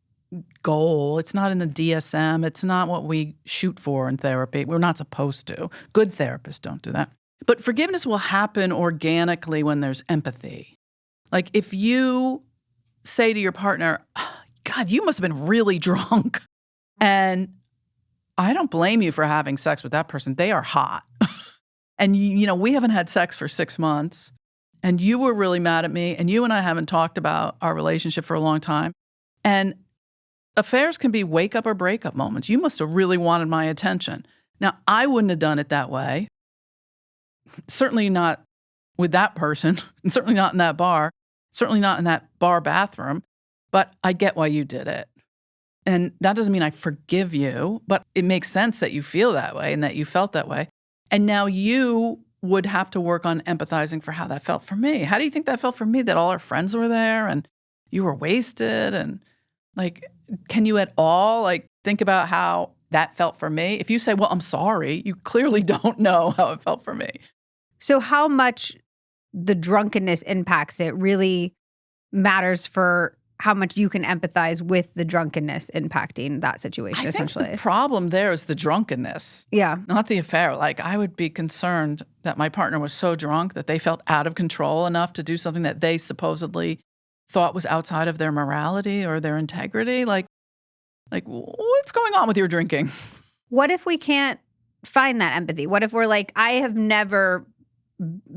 goal. It's not in the DSM. It's not what we shoot for in therapy. We're not supposed to. Good therapists don't do that. But forgiveness will happen organically when there's empathy. Like if you say to your partner, God, you must have been really drunk. And I don't blame you for having sex with that person. They are hot. And, we haven't had sex for 6 months. And you were really mad at me. And you and I haven't talked about our relationship for a long time. And affairs can be wake up or break up moments. You must have really wanted my attention. Now, I wouldn't have done it that way. Certainly not with that person, and certainly not in that bar, certainly not in that bar bathroom, but I get why you did it. And that doesn't mean I forgive you, but it makes sense that you feel that way and that you felt that way. And now you would have to work on empathizing for how that felt for me. How do you think that felt for me, that all our friends were there and you were wasted? And like, can you at all think about how that felt for me? If you say, well, I'm sorry, you clearly don't know how it felt for me. So how much the drunkenness impacts it really matters for how much you can empathize with the drunkenness impacting that situation, essentially. I think the problem there is the drunkenness. Yeah. Not the affair. Like, I would be concerned that my partner was so drunk that they felt out of control enough to do something that they supposedly thought was outside of their morality or their integrity. Like what's going on with your drinking? What if we can't find that empathy? What if we're like, I have never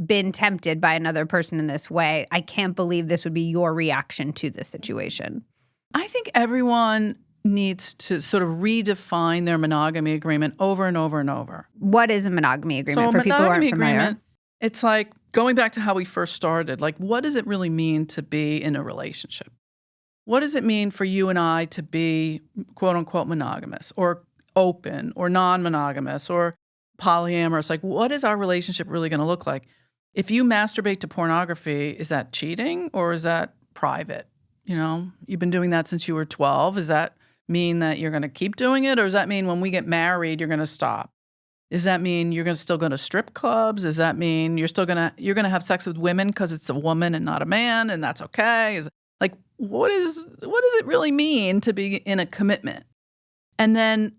been tempted by another person in this way. I can't believe this would be your reaction to this situation. I think everyone needs to sort of redefine their monogamy agreement over and over and over. What is a monogamy agreement for people who aren't familiar? It's like going back to how we first started. Like, what does it really mean to be in a relationship? What does it mean for you and I to be, quote unquote, monogamous or open or non-monogamous or polyamorous? Like, what is our relationship really going to look like? If you masturbate to pornography, is that cheating or is that private? You've been doing that since you were 12. Does that mean that you're going to keep doing it? Or does that mean when we get married, you're going to stop? Does that mean you're going to still go to strip clubs? Does that mean you're going to have sex with women because it's a woman and not a man and that's okay? What does it really mean to be in a commitment? And then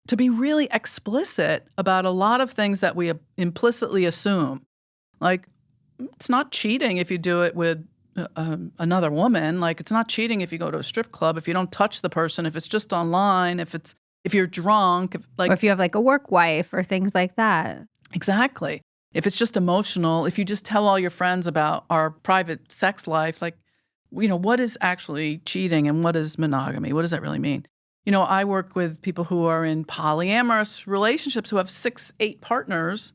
to be really explicit about a lot of things that we implicitly assume. Like, it's not cheating if you do it with another woman. Like, it's not cheating if you go to a strip club, if you don't touch the person, if it's just online, if you're drunk. Or if you have a work wife or things like that. Exactly. If it's just emotional, if you just tell all your friends about our private sex life, what is actually cheating and what is monogamy? What does that really mean? I work with people who are in polyamorous relationships who have 6, 8 partners.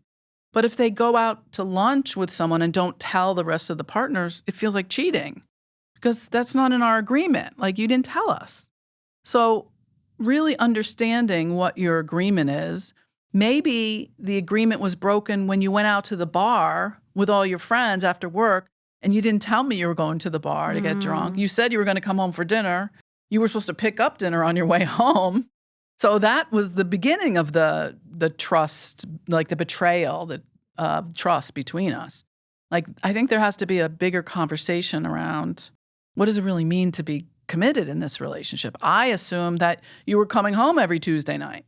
But if they go out to lunch with someone and don't tell the rest of the partners, it feels like cheating because that's not in our agreement. You didn't tell us. So really understanding what your agreement is. Maybe the agreement was broken when you went out to the bar with all your friends after work and you didn't tell me you were going to the bar to get drunk. You said you were going to come home for dinner. You were supposed to pick up dinner on your way home. So that was the beginning of the trust, the betrayal, the trust between us. I think there has to be a bigger conversation around what does it really mean to be committed in this relationship. I assumed that you were coming home every Tuesday night.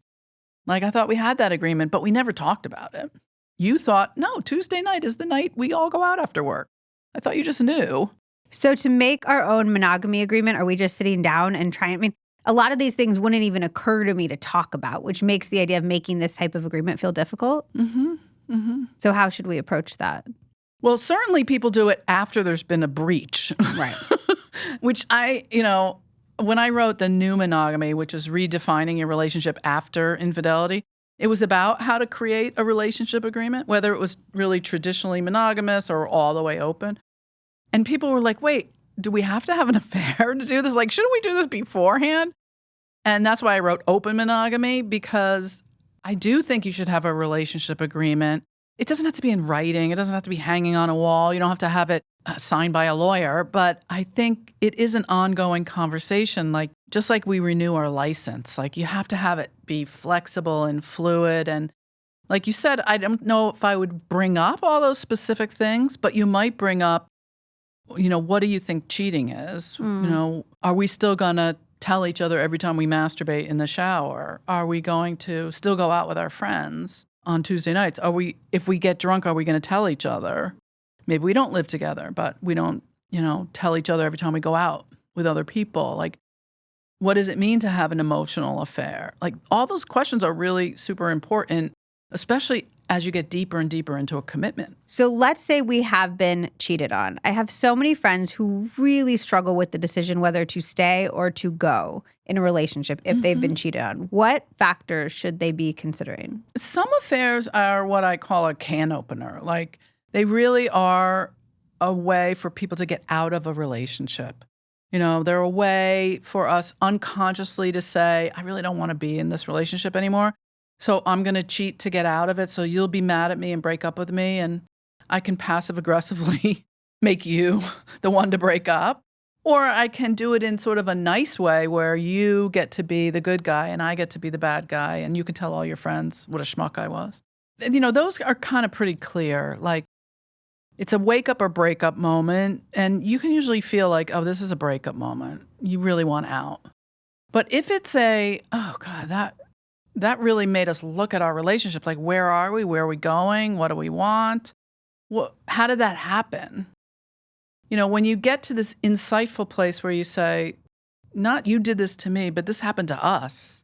I thought we had that agreement, but we never talked about it. You thought, no, Tuesday night is the night we all go out after work. I thought you just knew. So to make our own monogamy agreement, are we just sitting down and trying? a lot of these things wouldn't even occur to me to talk about, which makes the idea of making this type of agreement feel difficult. So how should we approach that? Well, certainly people do it after there's been a breach. Right. Which when I wrote The New Monogamy, which is redefining your relationship after infidelity, it was about how to create a relationship agreement, whether it was really traditionally monogamous or all the way open. And people were like, wait, do we have to have an affair to do this? Like, shouldn't we do this beforehand? And that's why I wrote Open Monogamy, because I do think you should have a relationship agreement. It doesn't have to be in writing. It doesn't have to be hanging on a wall. You don't have to have it signed by a lawyer. But I think it is an ongoing conversation, like just like we renew our license. Like you have to have it be flexible and fluid. And like you said, I don't know if I would bring up all those specific things, but you might bring up, what do you think cheating is? Are we still going to tell each other every time we masturbate in the shower? Are we going to still go out with our friends on Tuesday nights? If we get drunk, are we going to tell each other? Maybe we don't live together, but we don't, tell each other every time we go out with other people. Like, what does it mean to have an emotional affair? Like, all those questions are really super important, especially as you get deeper and deeper into a commitment. So let's say we have been cheated on. I have so many friends who really struggle with the decision whether to stay or to go in a relationship if they've been cheated on. What factors should they be considering? Some affairs are what I call a can opener. Like, they really are a way for people to get out of a relationship. They're a way for us unconsciously to say, I really don't want to be in this relationship anymore. So I'm going to cheat to get out of it. So you'll be mad at me and break up with me. And I can passive aggressively make you the one to break up. Or I can do it in sort of a nice way where you get to be the good guy and I get to be the bad guy. And you can tell all your friends what a schmuck I was. Those are kind of pretty clear. Like, it's a wake up or break up moment. And you can usually feel like, oh, this is a breakup moment. You really want out. But if it's oh God, that really made us look at our relationship. Like, where are we? Where are we going? What do we want? How did that happen? When you get to this insightful place where you say, not you did this to me, but this happened to us.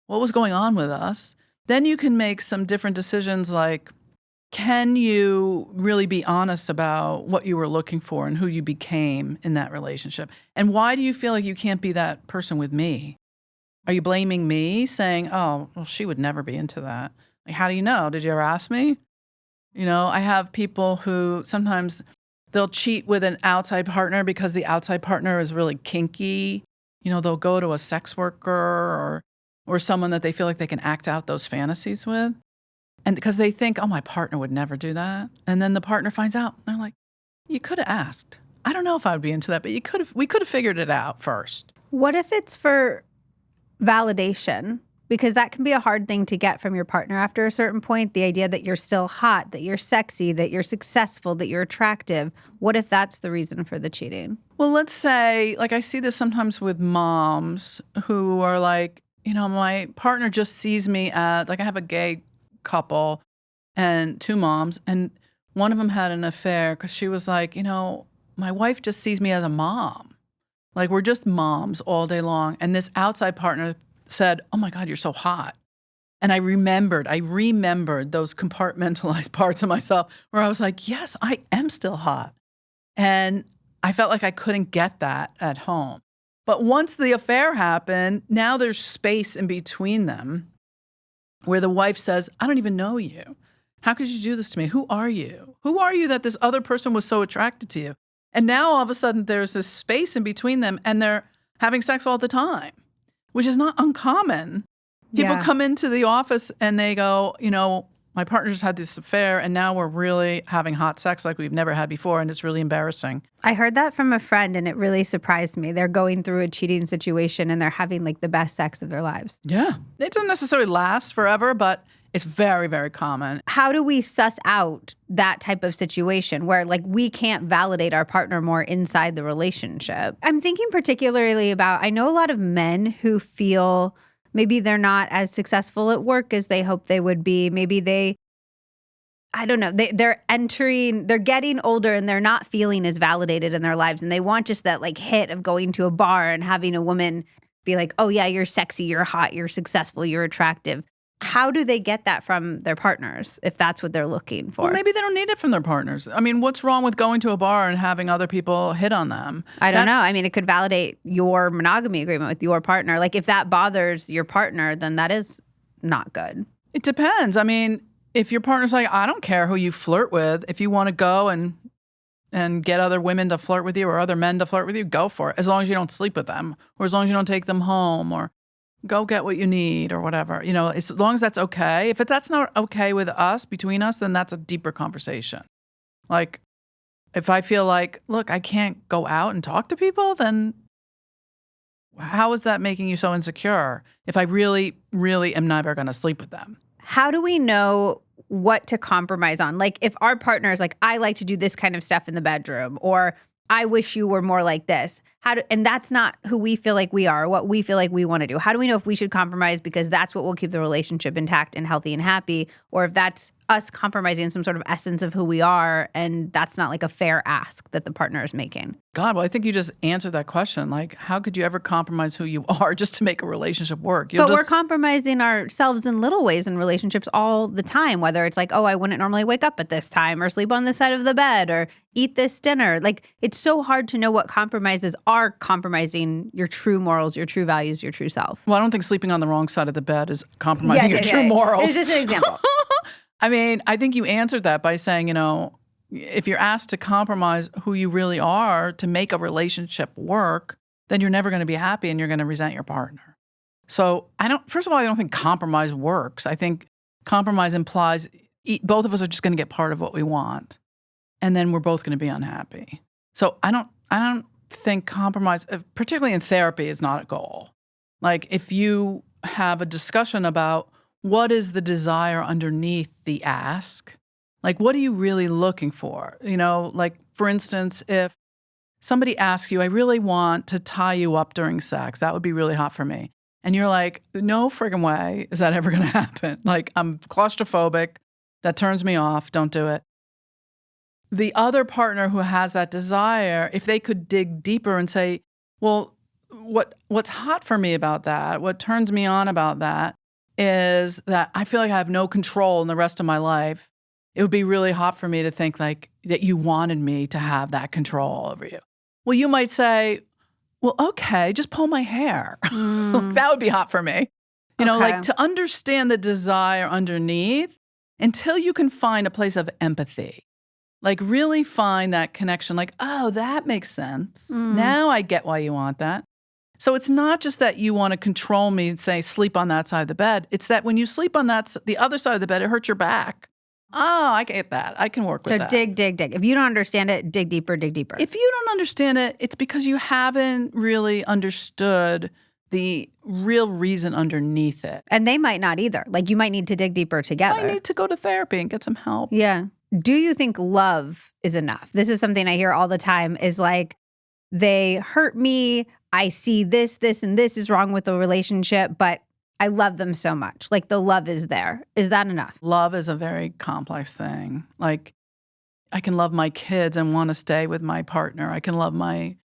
What was going on with us? Then you can make some different decisions like, can you really be honest about what you were looking for and who you became in that relationship? And why do you feel like you can't be that person with me? Are you blaming me, saying, oh, well, she would never be into that? Like, how do you know? Did you ever ask me? I have people who sometimes they'll cheat with an outside partner because the outside partner is really kinky. They'll go to a sex worker or someone that they feel like they can act out those fantasies with. And because they think, oh, my partner would never do that. And then the partner finds out. They're like, you could have asked. I don't know if I would be into that, but we could have figured it out first. What if it's for validation? Because that can be a hard thing to get from your partner after a certain point. The idea that you're still hot, that you're sexy, that you're successful, that you're attractive. What if that's the reason for the cheating? Well, let's say, like I see this sometimes with moms who are like, my partner just sees me as, like I have a gay couple and two moms, and one of them had an affair because she was like, my wife just sees me as a mom. Like, we're just moms all day long. And this outside partner said, oh my God, you're so hot. And I remembered those compartmentalized parts of myself where I was like, yes, I am still hot. And I felt like I couldn't get that at home. But once the affair happened, now there's space in between them where the wife says, I don't even know you. How could you do this to me? Who are you? Who are you that this other person was so attracted to you? And now all of a sudden there's this space in between them and they're having sex all the time, which is not uncommon. People come into the office and they go, my partner just had this affair and now we're really having hot sex like we've never had before and it's really embarrassing. I heard that from a friend and it really surprised me. They're going through a cheating situation and they're having like the best sex of their lives. Yeah. It doesn't necessarily last forever, but it's very, very common. How do we suss out that type of situation where like we can't validate our partner more inside the relationship? I'm thinking particularly about, I know a lot of men who feel maybe they're not as successful at work as they hope they would be. Maybe they're getting older and they're not feeling as validated in their lives. And they want just that like hit of going to a bar and having a woman be like, oh yeah, you're sexy, you're hot, you're successful, you're attractive. How do they get that from their partners if that's what they're looking for? Well, maybe they don't need it from their partners. I mean, what's wrong with going to a bar and having other people hit on them? I don't know. I mean, it could validate your monogamy agreement with your partner. Like if that bothers your partner, then that is not good. It depends. I mean, if your partner's like, I don't care who you flirt with. If you want to go and get other women to flirt with you or other men to flirt with you, go for it. As long as you don't sleep with them or as long as you don't take them home or go get what you need or whatever. You know, as long as that's okay. If that's not okay with us, between us, then that's a deeper conversation. Like, if I feel like, look, I can't go out and talk to people, then how is that making you so insecure if I really, really am never going to sleep with them? How do we know what to compromise on? Like if our partner is like, I like to do this kind of stuff in the bedroom, or I wish you were more like this. And that's not who we feel like we are, what we feel like we want to do. How do we know if we should compromise because that's what will keep the relationship intact and healthy and happy, or if that's us compromising some sort of essence of who we are and that's not like a fair ask that the partner is making? God, well, I think you just answered that question. Like, how could you ever compromise who you are just to make a relationship work? We're compromising ourselves in little ways in relationships all the time, whether it's like, oh, I wouldn't normally wake up at this time or sleep on this side of the bed or eat this dinner. Like, it's so hard to know what compromises are compromising your true morals, your true values, your true self. Well, I don't think sleeping on the wrong side of the bed is compromising your true morals. It's just an example. I mean, I think you answered that by saying, you know, if you're asked to compromise who you really are to make a relationship work, then you're never going to be happy and you're going to resent your partner. So first of all, I don't think compromise works. I think compromise implies both of us are just going to get part of what we want. And then we're both going to be unhappy. So I don't think compromise, particularly in therapy, is not a goal. Like if you have a discussion about what is the desire underneath the ask, like what are you really looking for? You know, like for instance, if somebody asks you, I really want to tie you up during sex, that would be really hot for me. And you're like, no friggin' way is that ever going to happen. Like I'm claustrophobic, that turns me off, don't do it. The other partner who has that desire, if they could dig deeper and say, well, what's hot for me about that, what turns me on about that is that I feel like I have no control in the rest of my life. It would be really hot for me to think like that you wanted me to have that control over you. Well, you might say, well, okay, just pull my hair. That would be hot for me. You know, like to understand the desire underneath until you can find a place of empathy. Like really find that connection, like, oh, that makes sense. Now I get why you want that. So it's not just that you want to control me and say, sleep on that side of the bed. It's that when you sleep on the other side of the bed, it hurts your back. Oh, I get that. I can work with that. So dig. If you don't understand it, dig deeper. If you don't understand it, it's because you haven't really understood the real reason underneath it. And they might not either. Like you might need to dig deeper together. I need to go to therapy and get some help. Yeah. Do you think love is enough? This is something I hear all the time is like, they hurt me. I see this, and this is wrong with the relationship, but I love them so much. Like the love is there. Is that enough? Love is a very complex thing. Like I can love my kids and want to stay with my partner. I can love my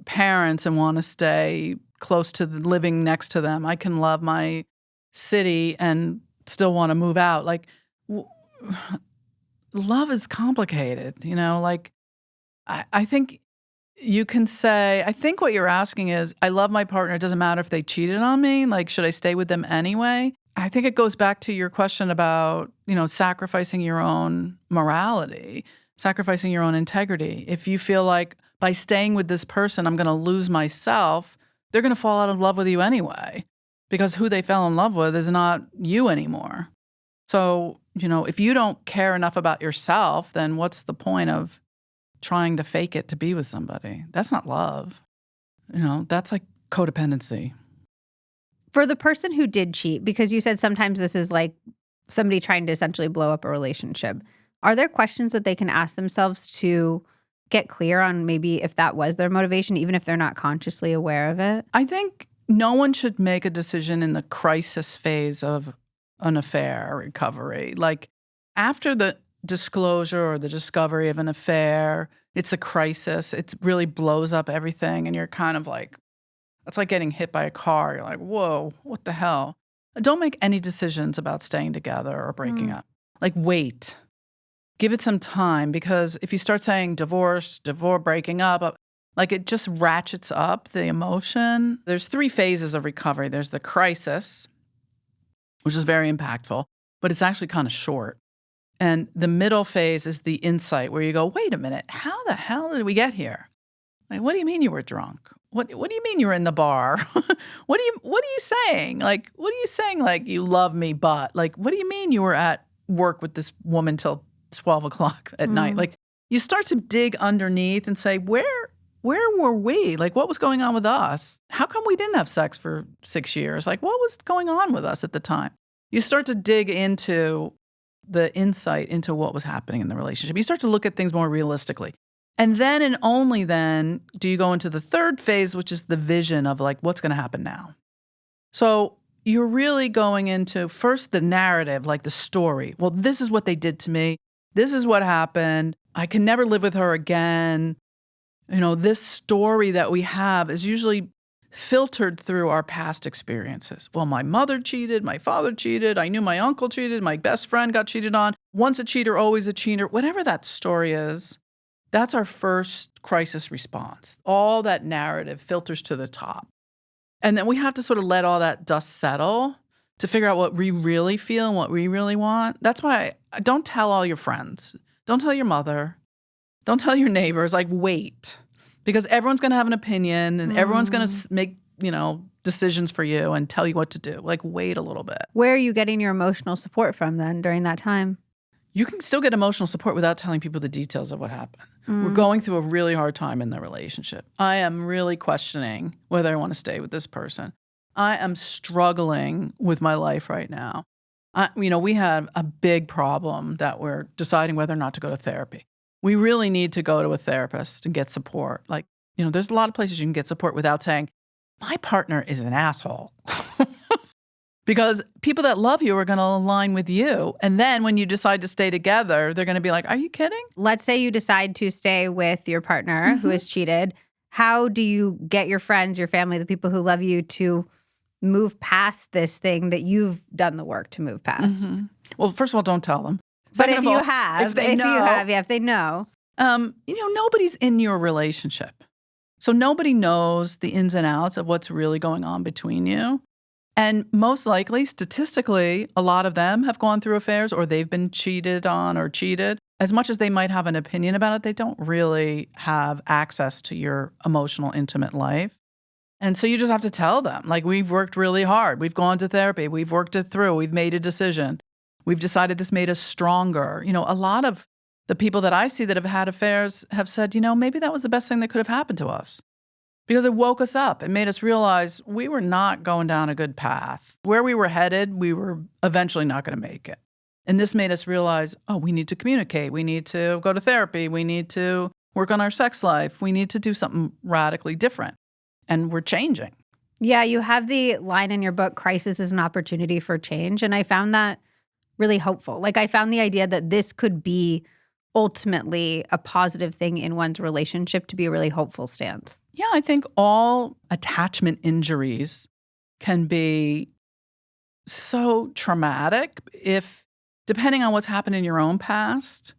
parents and want to stay close to living next to them. I can love my city and still want to move out. Like love is complicated, you know, like I think you can say, I think what you're asking is, I love my partner. It doesn't matter if they cheated on me. Like, should I stay with them anyway? I think it goes back to your question about, you know, sacrificing your own morality, sacrificing your own integrity. If you feel like by staying with this person, I'm going to lose myself, they're going to fall out of love with you anyway, because who they fell in love with is not you anymore. So, you know, if you don't care enough about yourself, then what's the point of trying to fake it to be with somebody? That's not love. You know, that's like codependency. For the person who did cheat, because you said sometimes this is like somebody trying to essentially blow up a relationship, are there questions that they can ask themselves to get clear on maybe if that was their motivation, even if they're not consciously aware of it? I think no one should make a decision in the crisis phase of an affair or recovery. Like after the disclosure or the discovery of an affair, it's a crisis. It really blows up everything and you're kind of like, It's like getting hit by a car. You're like, whoa, what the hell? Don't make any decisions about staying together or breaking up. Like, wait. Give it some time, because if you start saying divorce, breaking up, like it just ratchets up the emotion. There's 3 phases of recovery. There's the crisis, which is very impactful, but it's actually kind of short. And the middle phase is the insight, where you go, wait a minute, how the hell did we get here? Like, what do you mean you were drunk? What do you mean you were in the bar? What are you saying? Like, what are you saying? Like, you love me, but like, what do you mean you were at work with this woman till 12 o'clock at night? Like, you start to dig underneath and say, where were we? Like, what was going on with us? How come we didn't have sex for 6 years? Like, what was going on with us at the time? You start to dig into the insight into what was happening in the relationship. You start to look at things more realistically. And then and only then do you go into the third phase, which is the vision of like, what's going to happen now? So you're really going into first the narrative, like the story. Well, this is what they did to me. This is what happened. I can never live with her again. You know, this story that we have is usually filtered through our past experiences. Well, my mother cheated, my father cheated, I knew my uncle cheated, my best friend got cheated on. Once a cheater, always a cheater. Whatever that story is, that's our first crisis response. All that narrative filters to the top. And then we have to sort of let all that dust settle to figure out what we really feel and what we really want. That's why don't tell all your friends. Don't tell your mother. Don't tell your neighbors. Like, wait. Because everyone's going to have an opinion and everyone's going to make, decisions for you and tell you what to do. Like, wait a little bit. Where are you getting your emotional support from then during that time? You can still get emotional support without telling people the details of what happened. We're going through a really hard time in the relationship. I am really questioning whether I want to stay with this person. I am struggling with my life right now. We had a big problem that we're deciding whether or not to go to therapy. We really need to go to a therapist and get support. Like, there's a lot of places you can get support without saying, my partner is an asshole. Because people that love you are going to align with you. And then when you decide to stay together, they're going to be like, are you kidding? Let's say you decide to stay with your partner who has cheated. How do you get your friends, your family, the people who love you to move past this thing that you've done the work to move past? Well, first of all, don't tell them. But if they know. Nobody's in your relationship. So nobody knows the ins and outs of what's really going on between you. And most likely, statistically, a lot of them have gone through affairs or they've been cheated on or cheated. As much as they might have an opinion about it, they don't really have access to your emotional, intimate life. And so you just have to tell them, like, we've worked really hard. We've gone to therapy. We've worked it through. We've made a decision. We've decided this made us stronger. A lot of the people that I see that have had affairs have said, maybe that was the best thing that could have happened to us. Because it woke us up. It made us realize we were not going down a good path. Where we were headed, we were eventually not going to make it. And this made us realize, we need to communicate. We need to go to therapy. We need to work on our sex life. We need to do something radically different. And we're changing. Yeah, you have the line in your book, crisis is an opportunity for change. And I found that really hopeful. Like, I found the idea that this could be ultimately a positive thing in one's relationship to be a really hopeful stance. Yeah, I think all attachment injuries can be so traumatic if, depending on what's happened in your own past,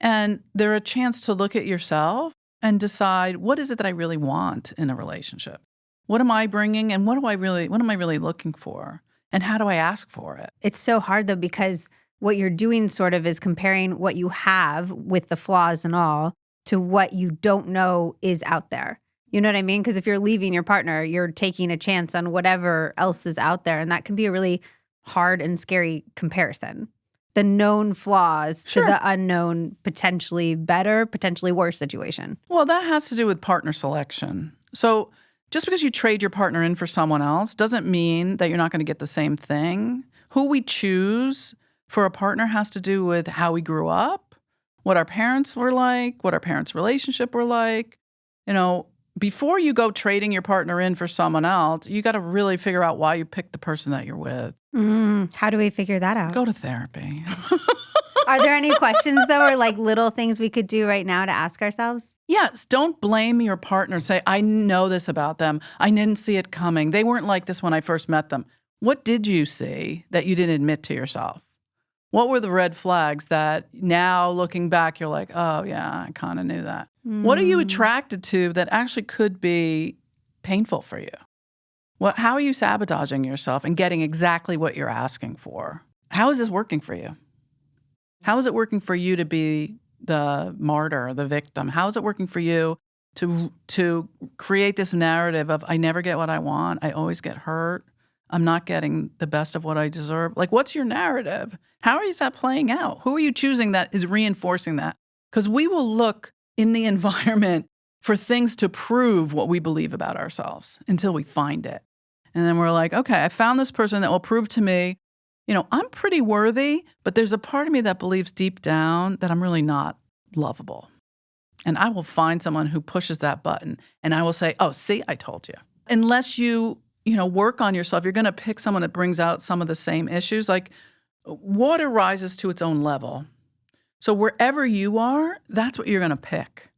and they're a chance to look at yourself and decide, what is it that I really want in a relationship? What am I bringing and what am I really looking for? And how do I ask for it? It's so hard though, because what you're doing sort of is comparing what you have with the flaws and all to what you don't know is out there. You know what I mean? Because if you're leaving your partner, you're taking a chance on whatever else is out there. And that can be a really hard and scary comparison. The known flaws to the unknown, potentially better, potentially worse situation. Well, that has to do with partner selection. So just because you trade your partner in for someone else doesn't mean that you're not going to get the same thing. Who we choose for a partner has to do with how we grew up, what our parents were like, what our parents' relationship were like. Before you go trading your partner in for someone else, you got to really figure out why you picked the person that you're with. How do we figure that out? Go to therapy. Are there any questions, though, or like little things we could do right now to ask ourselves? Yes, don't blame your partner. Say, I know this about them. I didn't see it coming. They weren't like this when I first met them. What did you see that you didn't admit to yourself? What were the red flags that now looking back, you're like, oh, yeah, I kind of knew that. What are you attracted to that actually could be painful for you? How are you sabotaging yourself and getting exactly what you're asking for? How is this working for you? How is it working for you to be the martyr, the victim? How is it working for you to create this narrative of I never get what I want, I always get hurt, I'm not getting the best of what I deserve? Like, what's your narrative? How is that playing out? Who are you choosing that is reinforcing that? Because we will look in the environment for things to prove what we believe about ourselves until we find it. And then we're like, okay, I found this person that will prove to me, I'm pretty worthy, but there's a part of me that believes deep down that I'm really not lovable. And I will find someone who pushes that button. And I will say, oh, see, I told you. Unless you work on yourself, you're going to pick someone that brings out some of the same issues. Like water rises to its own level. So wherever you are, that's what you're going to pick.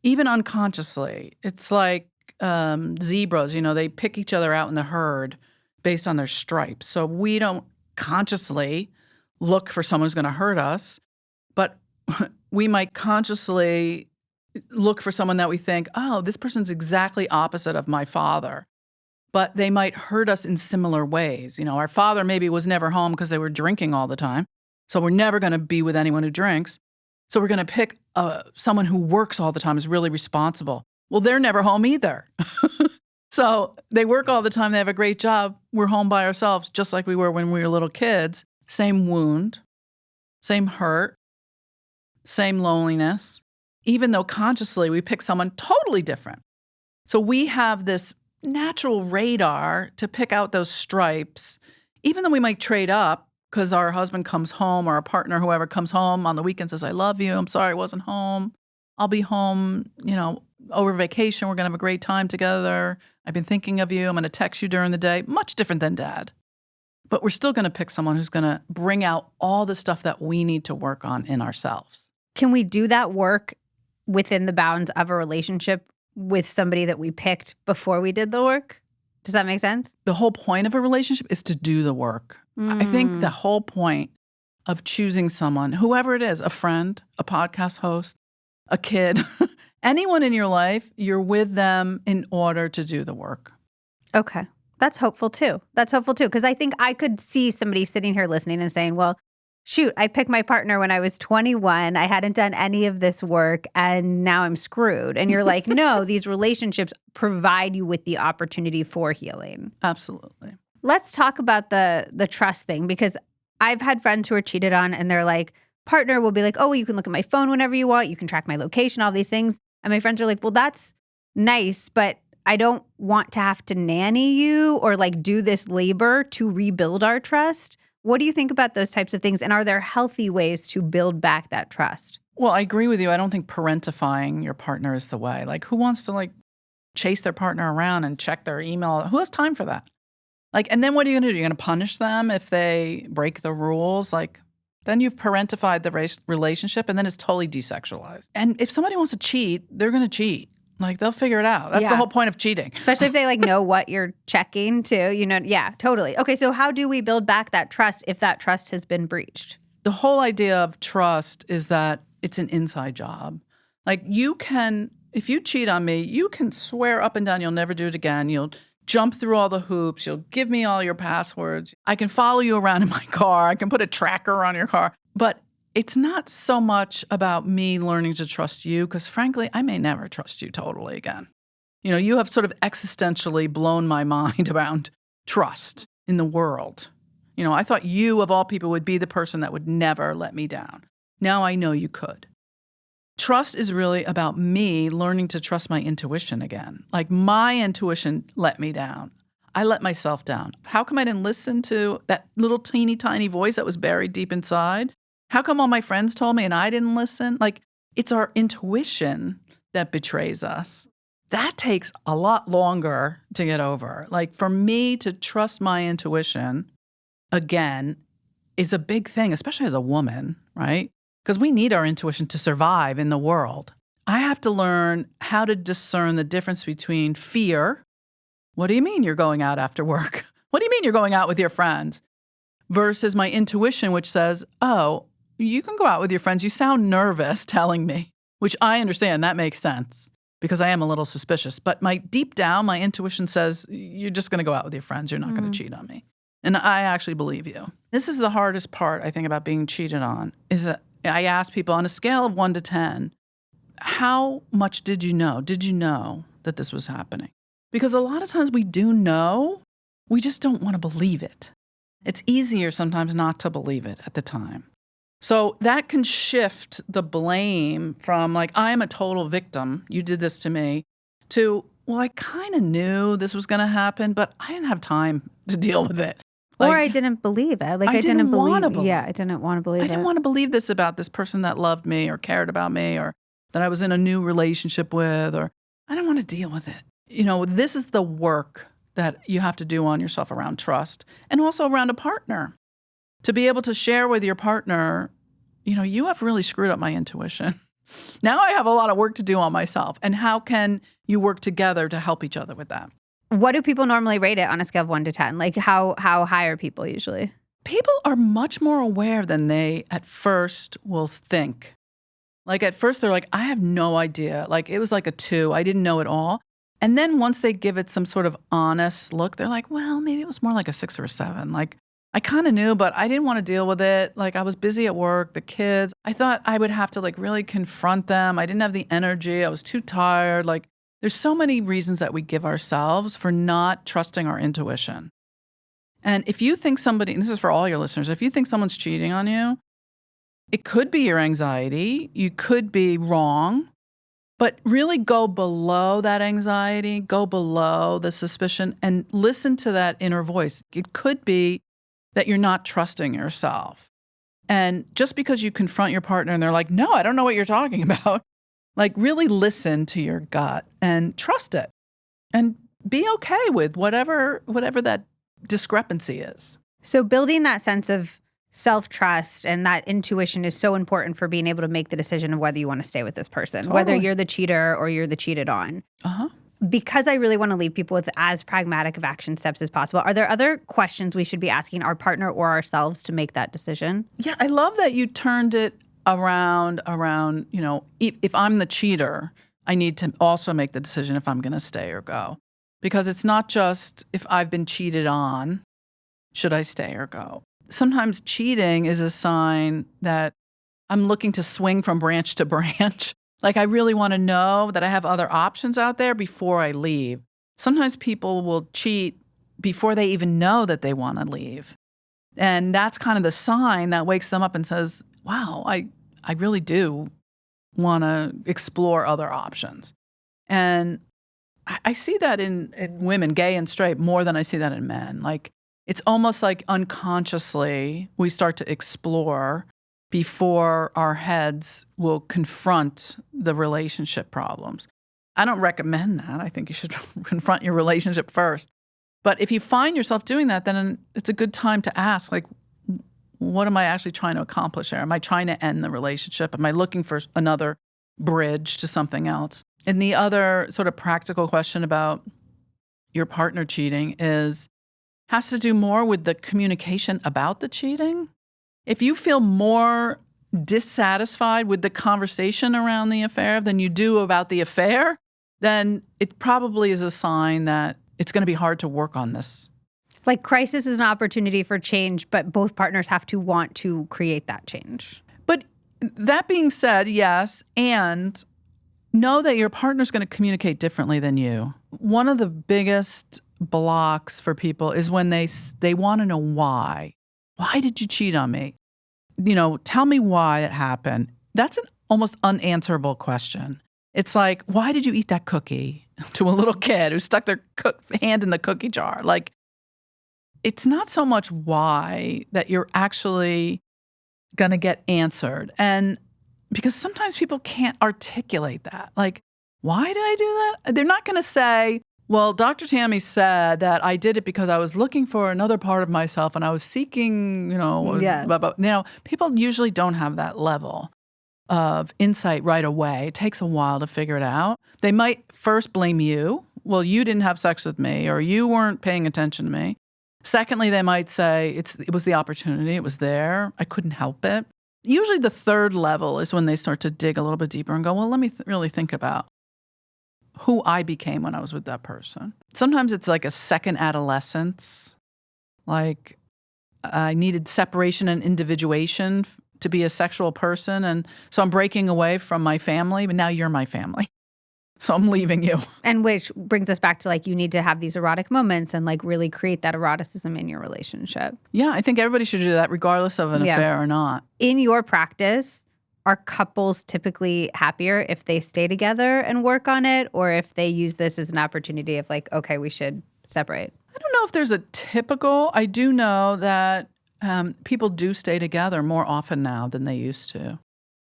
Even unconsciously. It's like zebras, they pick each other out in the herd based on their stripes. So we don't consciously look for someone who's going to hurt us, but we might consciously look for someone that we think, oh, this person's exactly opposite of my father. But they might hurt us in similar ways. Our father maybe was never home because they were drinking all the time. So we're never going to be with anyone who drinks. So we're going to pick someone who works all the time, is really responsible. Well, they're never home either. So they work all the time. They have a great job. We're home by ourselves, just like we were when we were little kids. Same wound, same hurt, same loneliness, even though consciously we pick someone totally different. So we have this natural radar to pick out those stripes, even though we might trade up because our husband comes home or our partner, whoever comes home on the weekend says, I love you. I'm sorry I wasn't home. I'll be home, over vacation. We're going to have a great time together. I've been thinking of you. I'm going to text you during the day. Much different than dad. But we're still going to pick someone who's going to bring out all the stuff that we need to work on in ourselves. Can we do that work within the bounds of a relationship with somebody that we picked before we did the work? Does that make sense? The whole point of a relationship is to do the work. I think the whole point of choosing someone, whoever it is, a friend, a podcast host, a kid, anyone in your life, you're with them in order to do the work. Okay. That's hopeful too. Because I think I could see somebody sitting here listening and saying, well, shoot, I picked my partner when I was 21. I hadn't done any of this work and now I'm screwed. And you're like, no, these relationships provide you with the opportunity for healing. Absolutely. Let's talk about the trust thing, because I've had friends who are cheated on and they're like, partner will be like, oh, well, you can look at my phone whenever you want. You can track my location, all these things. And my friends are like, well, that's nice, but I don't want to have to nanny you or like do this labor to rebuild our trust. What do you think about those types of things? And are there healthy ways to build back that trust? Well, I agree with you. I don't think parentifying your partner is the way. Like, who wants to chase their partner around and check their email? Who has time for that? And then what are you going to do? You're going to punish them if they break the rules? Then you've parentified the relationship and then it's totally desexualized. And if somebody wants to cheat, they're going to cheat. They'll figure it out. That's the whole point of cheating. Especially if they know what you're checking too, Yeah, totally. Okay, so how do we build back that trust if that trust has been breached? The whole idea of trust is that it's an inside job. If you cheat on me, you can swear up and down you'll never do it again. You'll jump through all the hoops. You'll give me all your passwords. I can follow you around in my car. I can put a tracker on your car. But it's not so much about me learning to trust you, because frankly, I may never trust you totally again. You have sort of existentially blown my mind around trust in the world. I thought you, of all people, would be the person that would never let me down. Now I know you could. Trust is really about me learning to trust my intuition again. My intuition let me down. I let myself down. How come I didn't listen to that little teeny tiny voice that was buried deep inside? How come all my friends told me and I didn't listen? It's our intuition that betrays us. That takes a lot longer to get over. For me to trust my intuition, again, is a big thing, especially as a woman, right? Because we need our intuition to survive in the world. I have to learn how to discern the difference between fear. What do you mean you're going out after work? What do you mean you're going out with your friends? Versus my intuition, which says, oh, you can go out with your friends. You sound nervous telling me, which I understand. That makes sense because I am a little suspicious. But deep down, my intuition says, you're just going to go out with your friends. You're not going to cheat on me. And I actually believe you. This is the hardest part, I think, about being cheated on, is that I ask people on a scale of 1 to 10, how much did you know? Did you know that this was happening? Because a lot of times we do know, we just don't want to believe it. It's easier sometimes not to believe it at the time. So that can shift the blame from like, I'm a total victim, you did this to me, to, well, I kind of knew this was going to happen, but I didn't have time to deal with it. Or I didn't believe it. Like I didn't want to believe. Yeah, I didn't want to believe it. I didn't want to believe this about this person that loved me or cared about me or that I was in a new relationship with, or I didn't want to deal with it. You know, this is the work that you have to do on yourself around trust and also around a partner. To be able to share with your partner, you know, you have really screwed up my intuition. Now I have a lot of work to do on myself. And how can you work together to help each other with that? What do people normally rate it on a scale of 1 to 10? Like how high are people usually? People are much more aware than they at first will think. Like at first they're like, I have no idea. Like it was like a 2. I didn't know it all. And then once they give it some sort of honest look, they're like, well, maybe it was more like a 6 or a 7. Like I kind of knew, but I didn't want to deal with it. Like I was busy at work, the kids. I thought I would have to like really confront them. I didn't have the energy. I was too tired. Like there's so many reasons that we give ourselves for not trusting our intuition. And if you think somebody, and this is for all your listeners, if you think someone's cheating on you, it could be your anxiety. You could be wrong. But really go below that anxiety, go below the suspicion, and listen to that inner voice. It could be that you're not trusting yourself. And just because you confront your partner and they're like, no, I don't know what you're talking about, like really listen to your gut and trust it and be okay with whatever that discrepancy is. So building that sense of self-trust and that intuition is so important for being able to make the decision of whether you want to stay with this person, Totally. whether you're the cheater or you're the cheated on. Uh-huh. Because I really want to leave people with as pragmatic of action steps as possible, are there other questions we should be asking our partner or ourselves to make that decision? Yeah, I love that you turned it around, you know, if I'm the cheater, I need to also make the decision if I'm going to stay or go. Because it's not just if I've been cheated on, should I stay or go? Sometimes cheating is a sign that I'm looking to swing from branch to branch. Like I really want to know that I have other options out there before I leave. Sometimes people will cheat before they even know that they want to leave. And that's kind of the sign that wakes them up and says, wow, I really do want to explore other options. And I see that in women, gay and straight, more than I see that in men. Like it's almost like unconsciously we start to explore before our heads will confront the relationship problems. I don't recommend that. I think you should confront your relationship first. But if you find yourself doing that, then it's a good time to ask, like, what am I actually trying to accomplish here? Am I trying to end the relationship? Am I looking for another bridge to something else? And the other sort of practical question about your partner cheating has to do more with the communication about the cheating. If you feel more dissatisfied with the conversation around the affair than you do about the affair, then it probably is a sign that it's going to be hard to work on this. Like crisis is an opportunity for change, but both partners have to want to create that change. But that being said, yes, and know that your partner's going to communicate differently than you. One of the biggest blocks for people is when they want to know why. Why did you cheat on me? You know, tell me why it happened. That's an almost unanswerable question. It's like, why did you eat that cookie to a little kid who stuck their hand in the cookie jar? Like, it's not so much why that you're actually going to get answered. And because sometimes people can't articulate that. Like, why did I do that? They're not going to say, well, Dr. Tammy said that I did it because I was looking for another part of myself and I was seeking, people usually don't have that level. of insight right away. It takes a while to figure it out. They might first blame you. Well, you didn't have sex with me, or you weren't paying attention to me. Secondly, they might say it was the opportunity. It was there. I couldn't help it. Usually the third level is when they start to dig a little bit deeper and go, well, let me really think about who I became when I was with that person. Sometimes it's like a second adolescence. Like I needed separation and individuation to be a sexual person. And so I'm breaking away from my family, but now you're my family. So I'm leaving you. And which brings us back to like, you need to have these erotic moments and like really create that eroticism in your relationship. Yeah, I think everybody should do that regardless of an affair or not. In your practice, are couples typically happier if they stay together and work on it, or if they use this as an opportunity of like, okay, we should separate? I don't know if there's a typical. I do know that people do stay together more often now than they used to.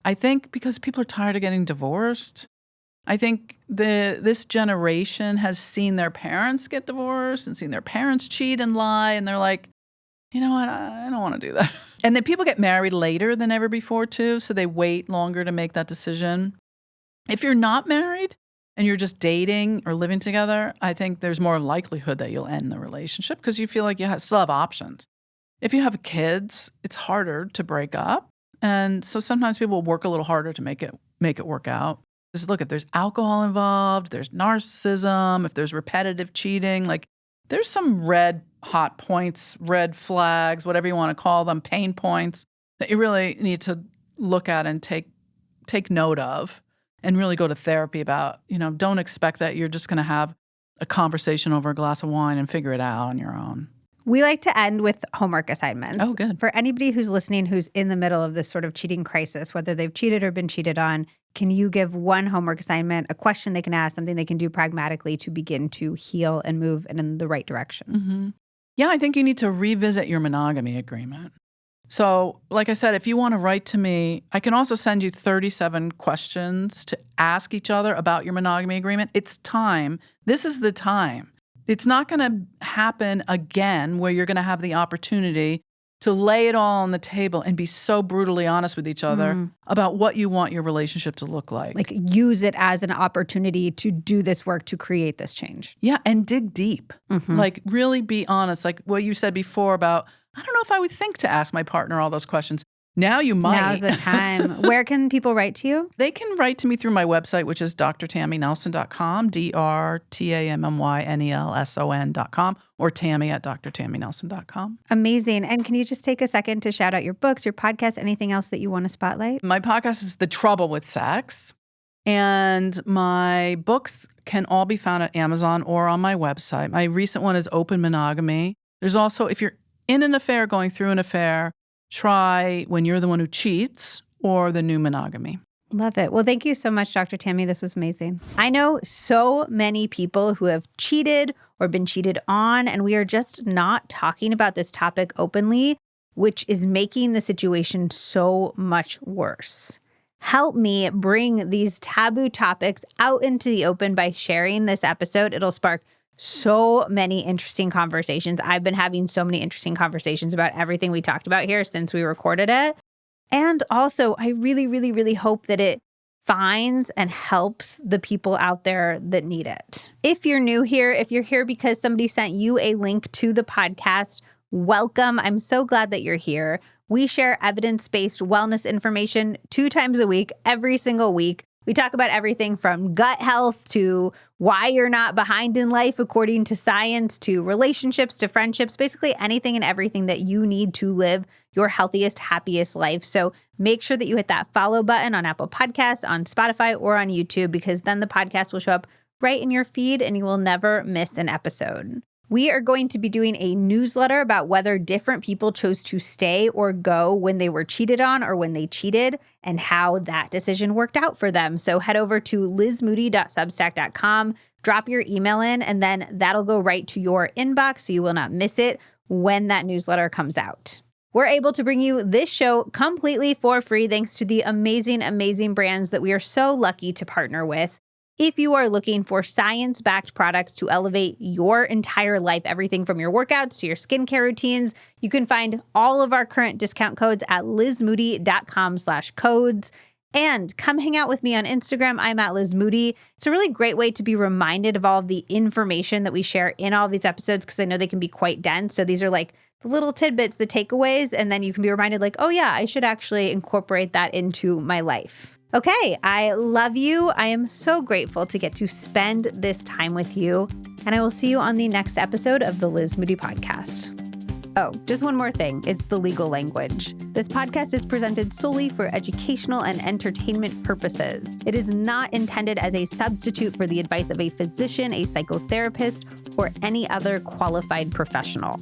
I think because people are tired of getting divorced. I think this generation has seen their parents get divorced and seen their parents cheat and lie, and they're like, you know what, I don't want to do that. And then people get married later than ever before too, so they wait longer to make that decision. If you're not married and you're just dating or living together, I think there's more likelihood that you'll end the relationship because you feel like you still have options. If you have kids, it's harder to break up. And so sometimes people work a little harder to make it work out. Just look, if there's alcohol involved, there's narcissism, if there's repetitive cheating, like there's some red hot points, red flags, whatever you want to call them, pain points that you really need to look at and take note of and really go to therapy about. Don't expect that you're just going to have a conversation over a glass of wine and figure it out on your own. We like to end with homework assignments. Oh, good. For anybody who's listening who's in the middle of this sort of cheating crisis, whether they've cheated or been cheated on, can you give one homework assignment, a question they can ask, something they can do pragmatically to begin to heal and move in the right direction? Mm-hmm. Yeah, I think you need to revisit your monogamy agreement. So, like I said, if you want to write to me, I can also send you 37 questions to ask each other about your monogamy agreement. It's time. This is the time. It's not going to happen again where you're going to have the opportunity to lay it all on the table and be so brutally honest with each other about what you want your relationship to look like. Like use it as an opportunity to do this work, to create this change. Yeah, and dig deep. Mm-hmm. Like really be honest. Like what you said before about, I don't know if I would think to ask my partner all those questions. Now you might. Now's the time. Where can people write to you? They can write to me through my website, which is drtammynelson.com, drtammynelson.com, or tammy@drtammynelson.com. Amazing. And can you just take a second to shout out your books, your podcast, anything else that you want to spotlight? My podcast is The Trouble with Sex, and my books can all be found at Amazon or on my website. My recent one is Open Monogamy. There's also, if you're in an affair, going through an affair, try When You're the One Who Cheats or The New Monogamy. Love it. Well, thank you so much, Dr. Tammy. This was amazing. I know so many people who have cheated or been cheated on, and we are just not talking about this topic openly, which is making the situation so much worse. Help me bring these taboo topics out into the open by sharing this episode. It'll spark so many interesting conversations. I've been having so many interesting conversations about everything we talked about here since we recorded it. And also, I really, really, really hope that it finds and helps the people out there that need it. If you're new here, if you're here because somebody sent you a link to the podcast, welcome. I'm so glad that you're here. We share evidence-based wellness information 2 times a week, every single week. We talk about everything from gut health to why you're not behind in life according to science, to relationships, to friendships, basically anything and everything that you need to live your healthiest, happiest life. So make sure that you hit that follow button on Apple Podcasts, on Spotify, or on YouTube, because then the podcast will show up right in your feed and you will never miss an episode. We are going to be doing a newsletter about whether different people chose to stay or go when they were cheated on or when they cheated, and how that decision worked out for them. So head over to lizmoody.substack.com, drop your email in, and then that'll go right to your inbox so you will not miss it when that newsletter comes out. We're able to bring you this show completely for free thanks to the amazing, amazing brands that we are so lucky to partner with. If you are looking for science-backed products to elevate your entire life, everything from your workouts to your skincare routines, you can find all of our current discount codes at lizmoody.com/codes. And come hang out with me on Instagram. I'm at Liz Moody. It's a really great way to be reminded of all of the information that we share in all of these episodes, because I know they can be quite dense. So these are like the little tidbits, the takeaways, and then you can be reminded like, oh yeah, I should actually incorporate that into my life. Okay, I love you. I am so grateful to get to spend this time with you. And I will see you on the next episode of the Liz Moody Podcast. Oh, just one more thing. It's the legal language. This podcast is presented solely for educational and entertainment purposes. It is not intended as a substitute for the advice of a physician, a psychotherapist, or any other qualified professional.